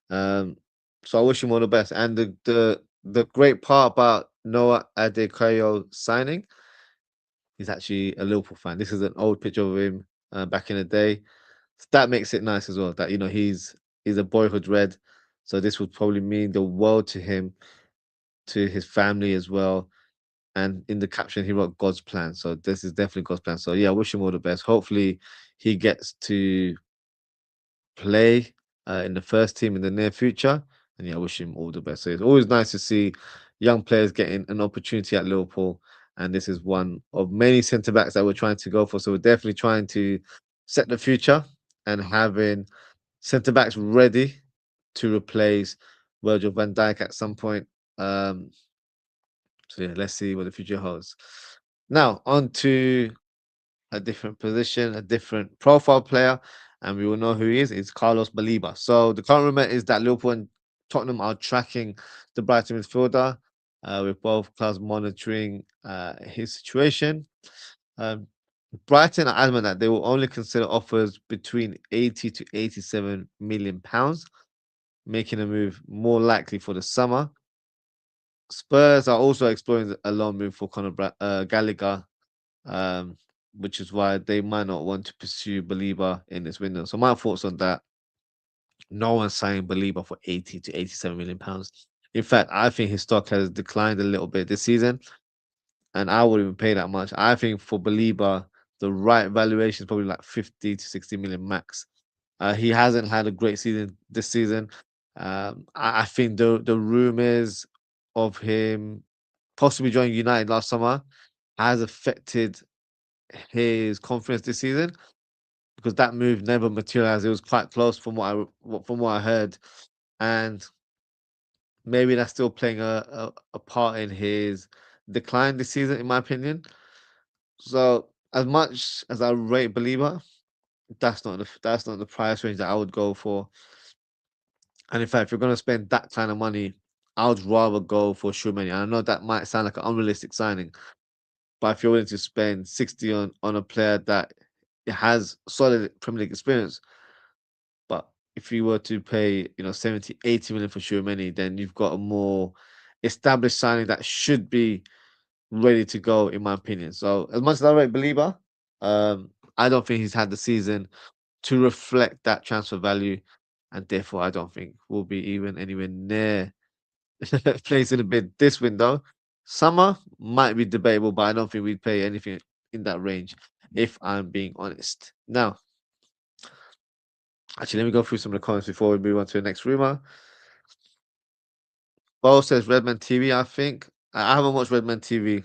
Um, so I wish him all the best. And the great part about Noah Adebayo signing, he's actually a Liverpool fan. This is an old picture of him back in the day. So that makes it nice as well. That you know he's a boyhood red, so this would probably mean the world to him, to his family as well. And in the caption, he wrote God's plan. So this is definitely God's plan. So yeah, I wish him all the best. Hopefully, he gets to play in the first team in the near future. And yeah, I wish him all the best. So it's always nice to see young players getting an opportunity at Liverpool. And this is one of many centre backs that we're trying to go for. So we're definitely trying to set the future and having centre backs ready to replace Virgil van Dijk at some point. So yeah, let's see what the future holds. Now on to a different position, a different profile player, and we will know who he is. It's Carlos Baliba. So the current rumor is that Liverpool and Tottenham are tracking the Brighton midfielder, with both clubs monitoring his situation. Um, Brighton are adamant that they will only consider offers between 80 to 87 million pounds, making a move more likely for the summer. Spurs are also exploring a loan move for Gallagher, um, which is why they might not want to pursue Belieber in this window. So my thoughts on that: no one's signing Belieber for 80 to 87 million pounds. In fact, I think his stock has declined a little bit this season, and I wouldn't even pay that much. I think for Belieber, the right valuation is probably like 50 to 60 million max. He hasn't had a great season this season. I think the rumors of him possibly joining United last summer has affected his confidence this season because that move never materialized. It was quite close from what I heard, and maybe that's still playing a part in his decline this season, in my opinion. So as much as I rate Belieber, that's not the price range that I would go for. And in fact, if you're going to spend that kind of money, I would rather go for Shumeni. And I know that might sound like an unrealistic signing, but if you're willing to spend 60 on a player that has solid Premier League experience, but if you were to pay, 70, 80 million for Shumeni, then you've got a more established signing that should be ready to go, in my opinion. So as much as I rate Belieber, I don't think he's had the season to reflect that transfer value, and therefore I don't think we'll be even anywhere near placing a bid this window. Summer might be debatable, but I don't think we'd pay anything in that range, if I'm being honest. Now, actually, let me go through some of the comments before we move on to the next rumor. Bo says Redman TV, I think. I haven't watched Redman TV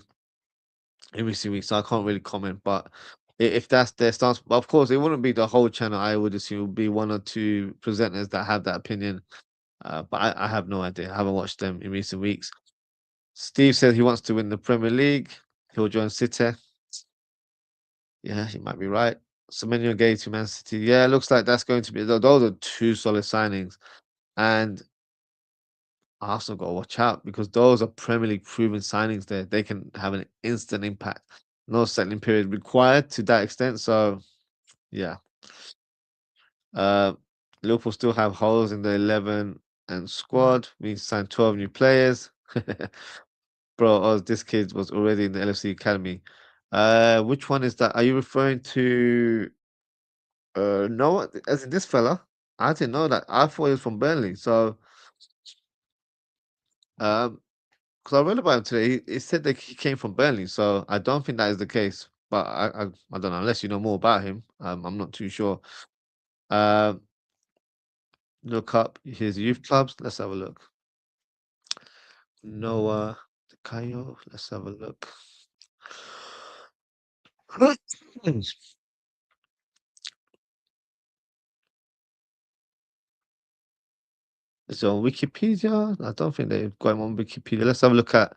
in recent weeks, so I can't really comment. But if that's their stance, but of course, it wouldn't be the whole channel. I would assume it would be one or two presenters that have that opinion. But I have no idea. I haven't watched them in recent weeks. Steve says he wants to win the Premier League. He'll join City. Yeah, he might be right. Semenyo Gay to Man City. Yeah, looks like that's going to be those are two solid signings. And Arsenal got to watch out because those are Premier League proven signings there. They can have an instant impact. No settling period required to that extent. So yeah. Uh Liverpool still have holes in the 11 and squad. We need to sign 12 new players. Bro, oh, this kid was already in the LFC Academy. Which one is that? Are you referring to no, as in this fella? I didn't know that. I thought he was from Burnley. So um because I read about him today. He said that he came from Burnley, so I don't think that is the case. But I don't know unless you know more about him. I'm not too sure. Um, look up his youth clubs. Let's have a look. Noah Cayo. Let's have a look. So on Wikipedia, I don't think they've got him on Wikipedia. Let's have a look at.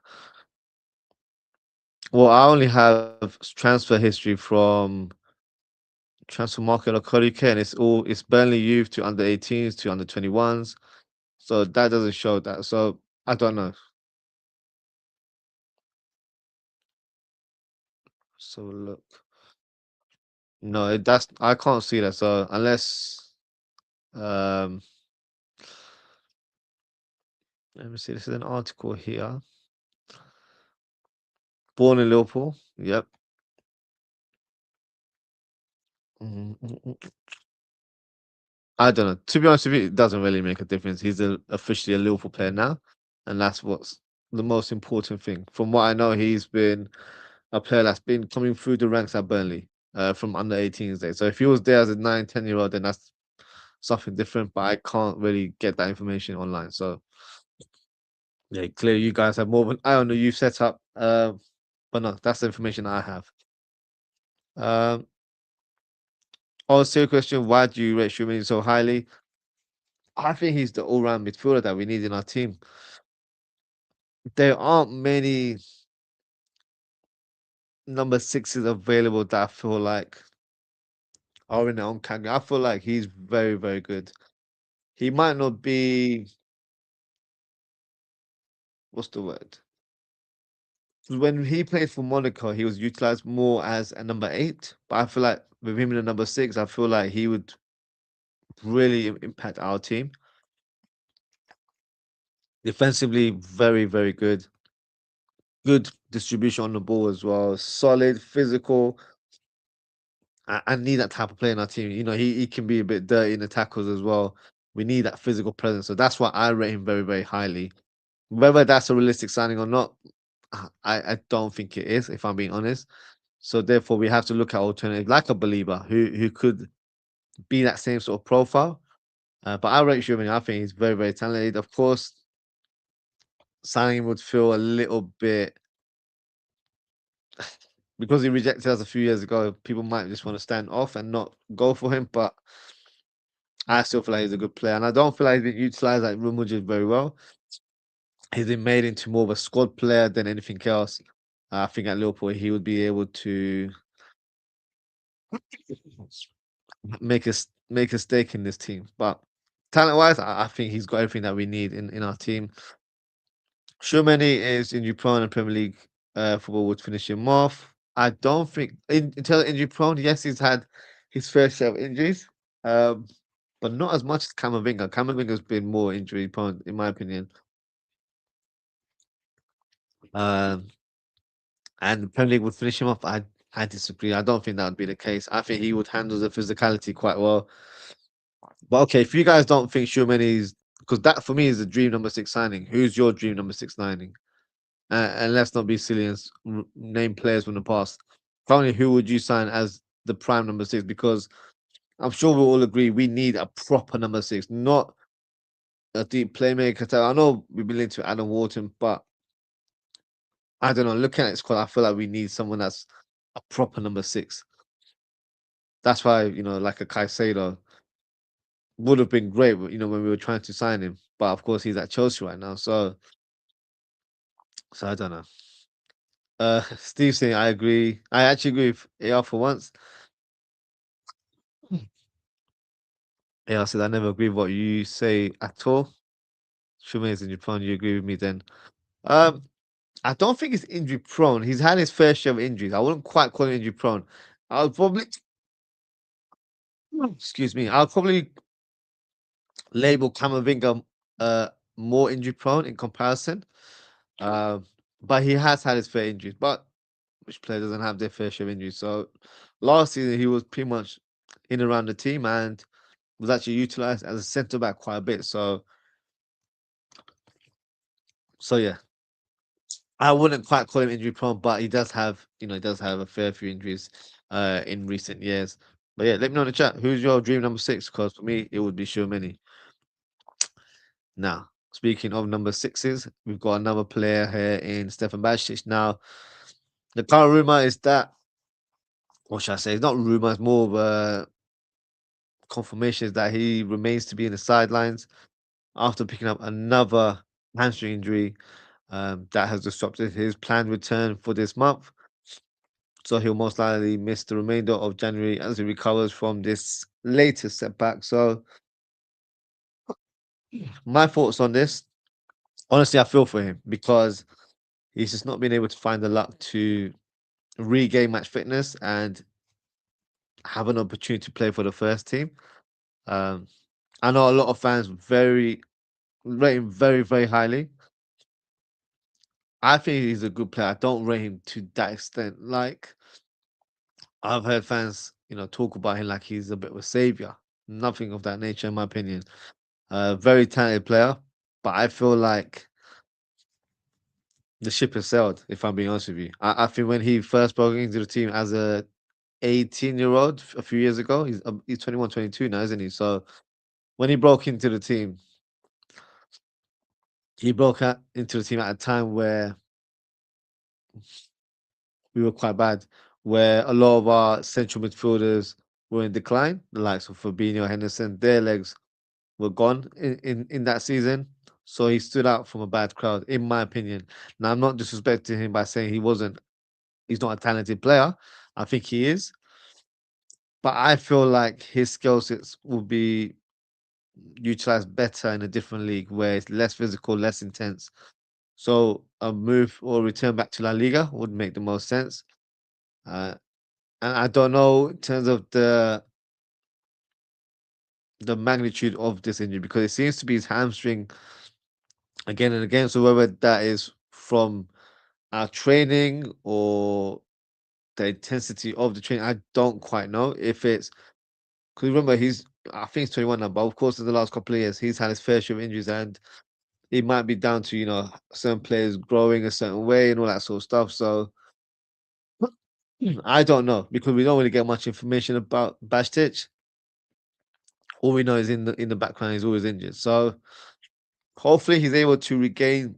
Well, I only have transfer history from Transfer Market or Korike, and it's Burnley youth to under 18s to under 21s. So that doesn't show that. So I don't know. So look. No, that's I can't see that. So unless um let me see, this is an article here. Born in Liverpool. Yep. Mm. I don't know. To be honest with you, it doesn't really make a difference. He's officially a Liverpool player now, and that's what's the most important thing. From what I know, he's been a player that's been coming through the ranks at Burnley, from under 18s days. So if he was there as a 9, 10-year old, then that's something different. But I can't really get that information online. So yeah, clearly you guys have more of an eye on the youth setup. But no, that's the information I have. Um, also, question: why do you rate Shumini so highly? I think he's the all-round midfielder that we need in our team. There aren't many number sixes available that I feel like are in their own category. I feel like he's very, very good. He might not be what's the word? When he played for Monaco, he was utilized more as a number eight. But I feel like with him in the number six, I feel like he would really impact our team. Defensively, very, very good. Good distribution on the ball as well. Solid, physical. I need that type of player in our team. You know, he can be a bit dirty in the tackles as well. We need that physical presence. So that's why I rate him very, very highly. Whether that's a realistic signing or not, I don't think it is, if I'm being honest. So therefore, we have to look at alternatives like a believer who could be that same sort of profile. But I rate Schumann. I think he's very, very talented. Of course, signing him would feel a little bit because he rejected us a few years ago. People might just want to stand off and not go for him. But I still feel like he's a good player, and I don't feel like he's been utilized like rumours very well. He's been made into more of a squad player than anything else. I think at Liverpool he would be able to make a stake in this team. But talent wise, I think he's got everything that we need in our team. Many is injury prone and Premier League football would finish him off. I don't think in terms of injury prone, yes, he's had his fair share of injuries. Um, but not as much as Camavinga. Camavinga's been more injury prone, in my opinion. Um, and the Premier League would finish him off. I disagree. I don't think that would be the case. I think he would handle the physicality quite well. But okay, if you guys don't think Tchouaméni is because that for me is a dream number six signing. Who's your dream number six signing? And let's not be silly and name players from the past. Currently, who would you sign as the prime number six? Because I'm sure we'll all agree we need a proper number six, not a deep playmaker. I know we've been linked to Adam Wharton, but I don't know. Looking at it, squad, I feel like we need someone that's a proper number six. That's why like a Caicedo would have been great. When we were trying to sign him, but of course he's at Chelsea right now. So I don't know. Steve saying I agree. I actually agree with AR for once. AR said I never agree with what you say at all. Shume is injury prone. You agree with me then? Um, I don't think he's injury prone. He's had his fair share of injuries. I wouldn't quite call him injury prone. I'll probably, excuse me, I'll probably label Camavinga more injury prone in comparison. Um, but he has had his fair injuries. But which player doesn't have their fair share of injuries? So last season he was pretty much in and around the team and was actually utilized as a centre back quite a bit. So yeah, I wouldn't quite call him injury prone, but he does have, he does have a fair few injuries in recent years. But yeah, let me know in the chat who's your dream number six, because for me it would be Tchouaméni. Now, speaking of number sixes, we've got another player here in Stefan Bacic. Now, the current rumor is that, what should I say? It's not rumor, it's more of a confirmation is that he remains to be in the sidelines after picking up another hamstring injury that has disrupted his planned return for this month. So he'll most likely miss the remainder of January as he recovers from this latest setback. So my thoughts on this, honestly, I feel for him because he's just not been able to find the luck to regain match fitness and have an opportunity to play for the first team. Um, I know a lot of fans rate him very, very highly. I think he's a good player. I don't rate him to that extent. Like I've heard fans, talk about him like he's a bit of a savior. Nothing of that nature, in my opinion. Very talented player, but I feel like the ship has sailed. If I'm being honest with you, I think when he first broke into the team as a 18-year-old a few years ago, he's 21, 22 now, isn't he? So when he broke into the team, he broke out into the team at a time where we were quite bad, where a lot of our central midfielders were in decline, the likes of Fabinho, Henderson, their legs were gone in that season. So he stood out from a bad crowd, in my opinion. Now I'm not disrespecting him by saying he's not a talented player. I think he is, but I feel like his skill sets will be utilized better in a different league where it's less physical, less intense. So a move or return back to La Liga would make the most sense. Uh, and I don't know in terms of the magnitude of this injury because it seems to be his hamstring again and again. So whether that is from our training or the intensity of the training, I don't quite know if it's because remember I think he's 21 now, but of course in the last couple of years he's had his fair share of injuries and it might be down to certain players growing a certain way and all that sort of stuff. So I don't know because we don't really get much information about Bastic. All we know is in the background he's always injured. So hopefully he's able to regain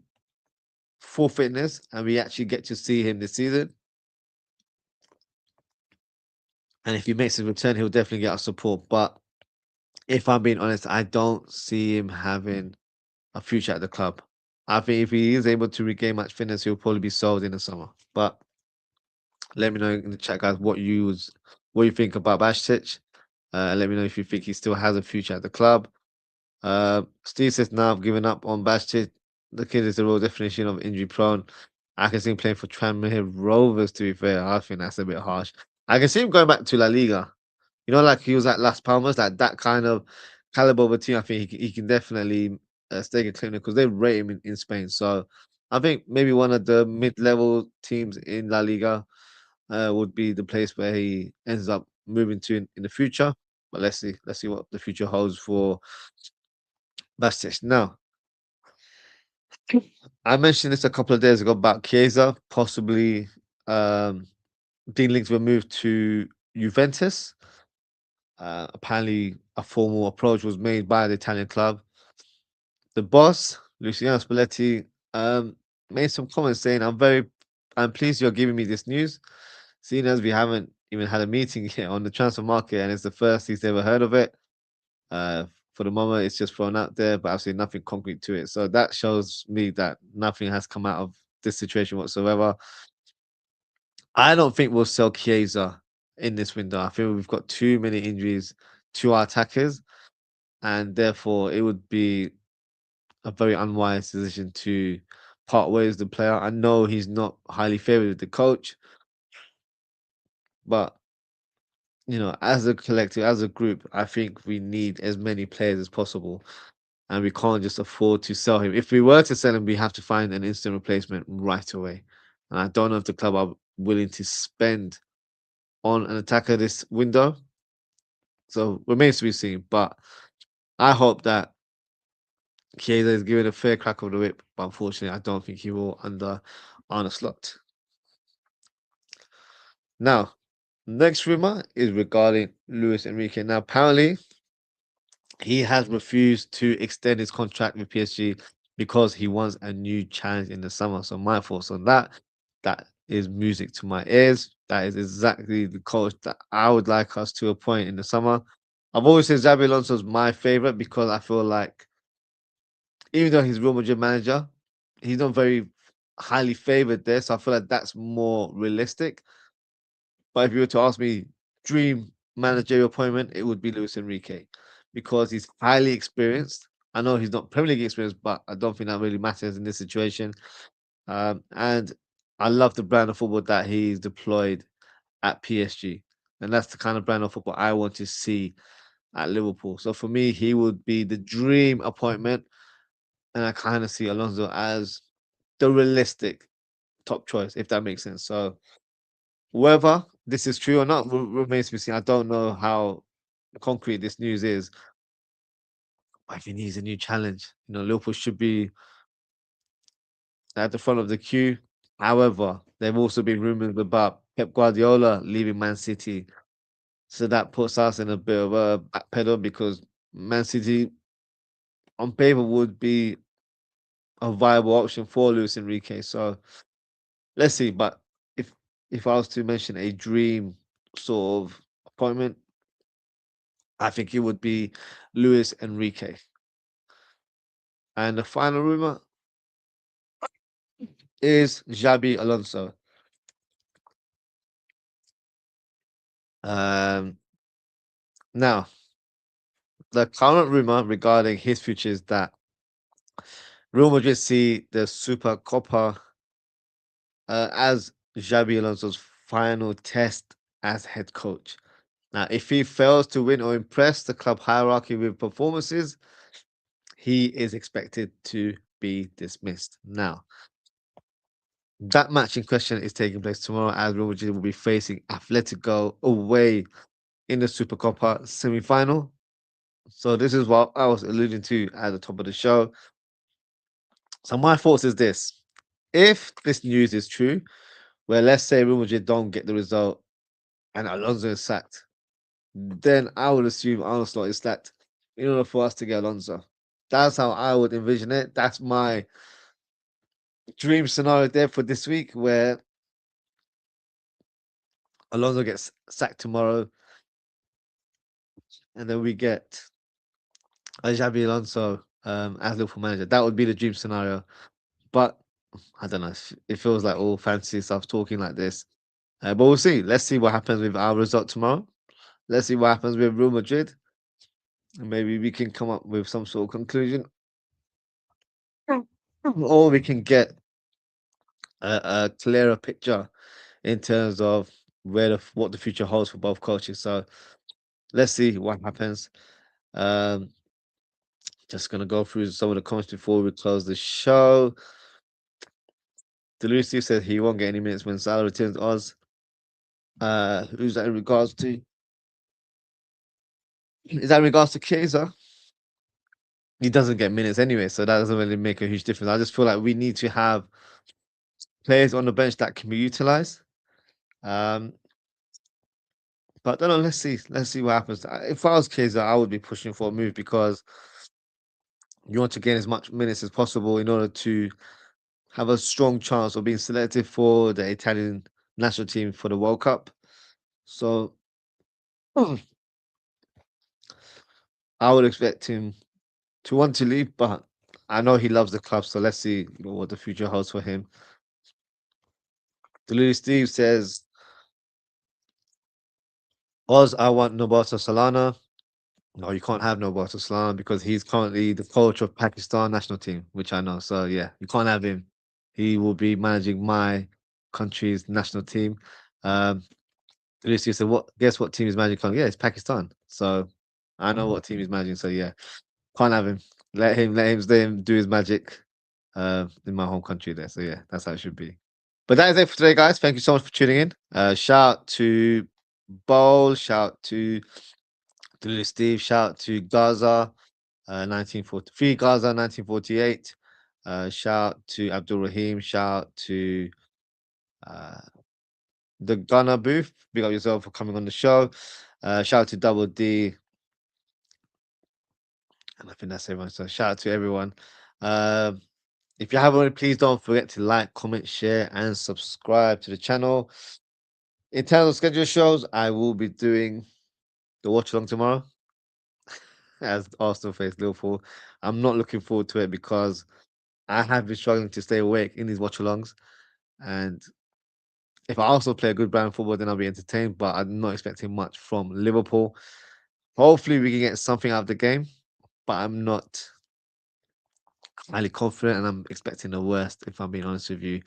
full fitness and we actually get to see him this season. And if he makes his return, he'll definitely get our support. But if I'm being honest, I don't see him having a future at the club. I think if he is able to regain match fitness, he'll probably be sold in the summer. But let me know in the chat, guys, what you think about Bashtic. Let me know if you think he still has a future at the club. Steve says now I've given up on Bashtic. The kid is the real definition of injury prone. I can see him playing for Tranmere Rovers, to be fair. I think that's a bit harsh. I can see him going back to La Liga. Like he was at Las Palmas, like that kind of caliber of a team. I think he can definitely stake a claim because they rate him in Spain. So I think maybe one of the mid-level teams in La Liga would be the place where he ends up moving to in the future. But let's see what the future holds for Bastic. Now, I mentioned this a couple of days ago about Chiesa possibly being linked with a move to Juventus. Apparently, a formal approach was made by the Italian club. The boss, Luciano Spalletti, made some comments saying, I'm pleased you're giving me this news, seeing as we haven't even had a meeting yet on the transfer market, and it's the first he's ever heard of it. Uh, for the moment, it's just thrown out there, but absolutely nothing concrete to it. So that shows me that nothing has come out of this situation whatsoever. I don't think we'll sell Chiesa in this window. I think we've got too many injuries to our attackers, and therefore it would be a very unwise decision to part ways with the player. I know he's not highly favored with the coach, but as a collective, as a group, I think we need as many players as possible, and we can't just afford to sell him. If we were to sell him, we have to find an instant replacement right away. And I don't know if the club are willing to spend on an attacker this window. So remains to be seen. But I hope that Chiesa is given a fair crack of the whip. But unfortunately, I don't think he will under Arne Slot. Now, next rumor is regarding Luis Enrique. Now, apparently, he has refused to extend his contract with PSG because he wants a new challenge in the summer. So my thoughts on that is music to my ears. That is exactly the coach that I would like us to appoint in the summer. I've always said Xabi Alonso is my favorite because I feel like even though he's Real Madrid manager, he's not very highly favored there. So I feel like that's more realistic. But if you were to ask me dream managerial appointment, it would be Luis Enrique because he's highly experienced. I know he's not Premier League experienced, but I don't think that really matters in this situation. And I love the brand of football that he's deployed at PSG. And that's the kind of brand of football I want to see at Liverpool. So for me, he would be the dream appointment. And I kind of see Alonso as the realistic top choice, if that makes sense. So whether this is true or not remains to be seen. I don't know how concrete this news is. But if he needs a new challenge, Liverpool should be at the front of the queue. However, there have also been rumors about Pep Guardiola leaving Man City. So that puts us in a bit of a backpedal because Man City on paper would be a viable option for Luis Enrique. So let's see. But if I was to mention a dream sort of appointment, I think it would be Luis Enrique. And the final rumor is Xabi Alonso. Um, Now, the current rumor regarding his future is that Real Madrid see the Super Copa as Xabi Alonso's final test as head coach. Now, if he fails to win or impress the club hierarchy with performances, he is expected to be dismissed. Now, that match in question is taking place tomorrow as Real Madrid will be facing Atletico away in the Super Copa semi-final. So this is what I was alluding to at the top of the show. So my thoughts is this: if this news is true, where let's say Real Madrid don't get the result and Alonso is sacked, then I would assume Arne Slot is sacked in order for us to get Alonso. That's how I would envision it. That's my dream scenario there for this week, where Alonso gets sacked tomorrow, and then we get a Xabi Alonso as Liverpool manager. That would be the dream scenario. But I don't know. It feels like all fantasy stuff talking like this. But we'll see. Let's see what happens with our result tomorrow. Let's see what happens with Real Madrid. And maybe we can come up with some sort of conclusion. Or we can get a clearer picture in terms of what the future holds for both coaches. So let's see what happens. Um, just gonna go through some of the comments before we close the show. Delusi said he won't get any minutes when Salah returns Oz. Who's that in regards to? Is that in regards to Chiesa? He doesn't get minutes anyway, so that doesn't really make a huge difference. I just feel like we need to have players on the bench that can be utilized. Um, but I don't know. Let's see. Let's see what happens. If I was Chiesa, I would be pushing for a move because you want to gain as much minutes as possible in order to have a strong chance of being selected for the Italian national team for the World Cup. So I would expect him to want to leave, but I know he loves the club. So let's see what the future holds for him. Delulu Steve says, Oz, I want Nobata Solana. No, you can't have no Barcelona because he's currently the coach of Pakistan national team, which I know. So yeah, you can't have him. He will be managing my country's national team. Um, Lucy said, "What? Guess what team is managing? Yeah, it's Pakistan. So I know what team he's managing. So yeah, can't have him. Let him do his magic in my home country there. So yeah, that's how it should be. But that is it for today, guys. Thank you so much for tuning in. Shout out to Bowl, shout out to Little Steve, shout out to Gaza, 1943, Gaza, 1948. Shout out to Abdul Rahim, shout out to uh, the Gunner booth. Big up yourself for coming on the show. Shout out to Double D, and I think that's everyone. So shout out to everyone. Um, if you haven't already, please don't forget to like, comment, share, and subscribe to the channel. In terms of schedule shows, I will be doing the watch along tomorrow as Arsenal face Liverpool. I'm not looking forward to it because I have been struggling to stay awake in these watch alongs. And if I also play a good brand of football, then I'll be entertained. But I'm not expecting much from Liverpool. Hopefully, we can get something out of the game, but I'm not highly confident and I'm expecting the worst, if I'm being honest with you.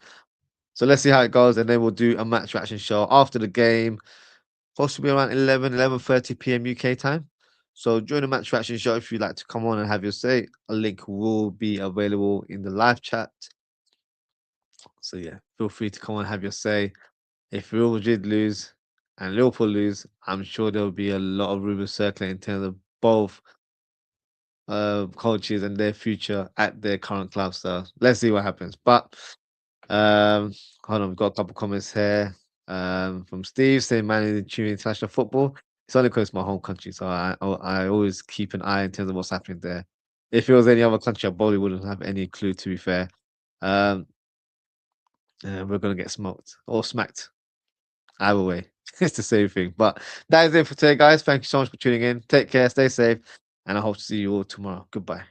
So let's see how it goes, and then we'll do a match reaction show after the game, possibly around 11:30 p.m. UK time. So during the match reaction show, if you'd like to come on and have your say, a link will be available in the live chat. So yeah, feel free to come on and have your say. If Real Madrid lose and Liverpool lose, I'm sure there'll be a lot of rumors circulating in terms of both coaches and their future at their current club. So let's see what happens. But hold on, we've got a couple comments here. From Steve saying managing tune international football. It's only because it's my home country, so I always keep an eye in terms of what's happening there. If it was any other country, I probably wouldn't have any clue. To be fair, um, we're gonna get smoked or smacked. Either way, it's the same thing. But that is it for today, guys. Thank you so much for tuning in. Take care, stay safe, and I hope to see you all tomorrow. Goodbye.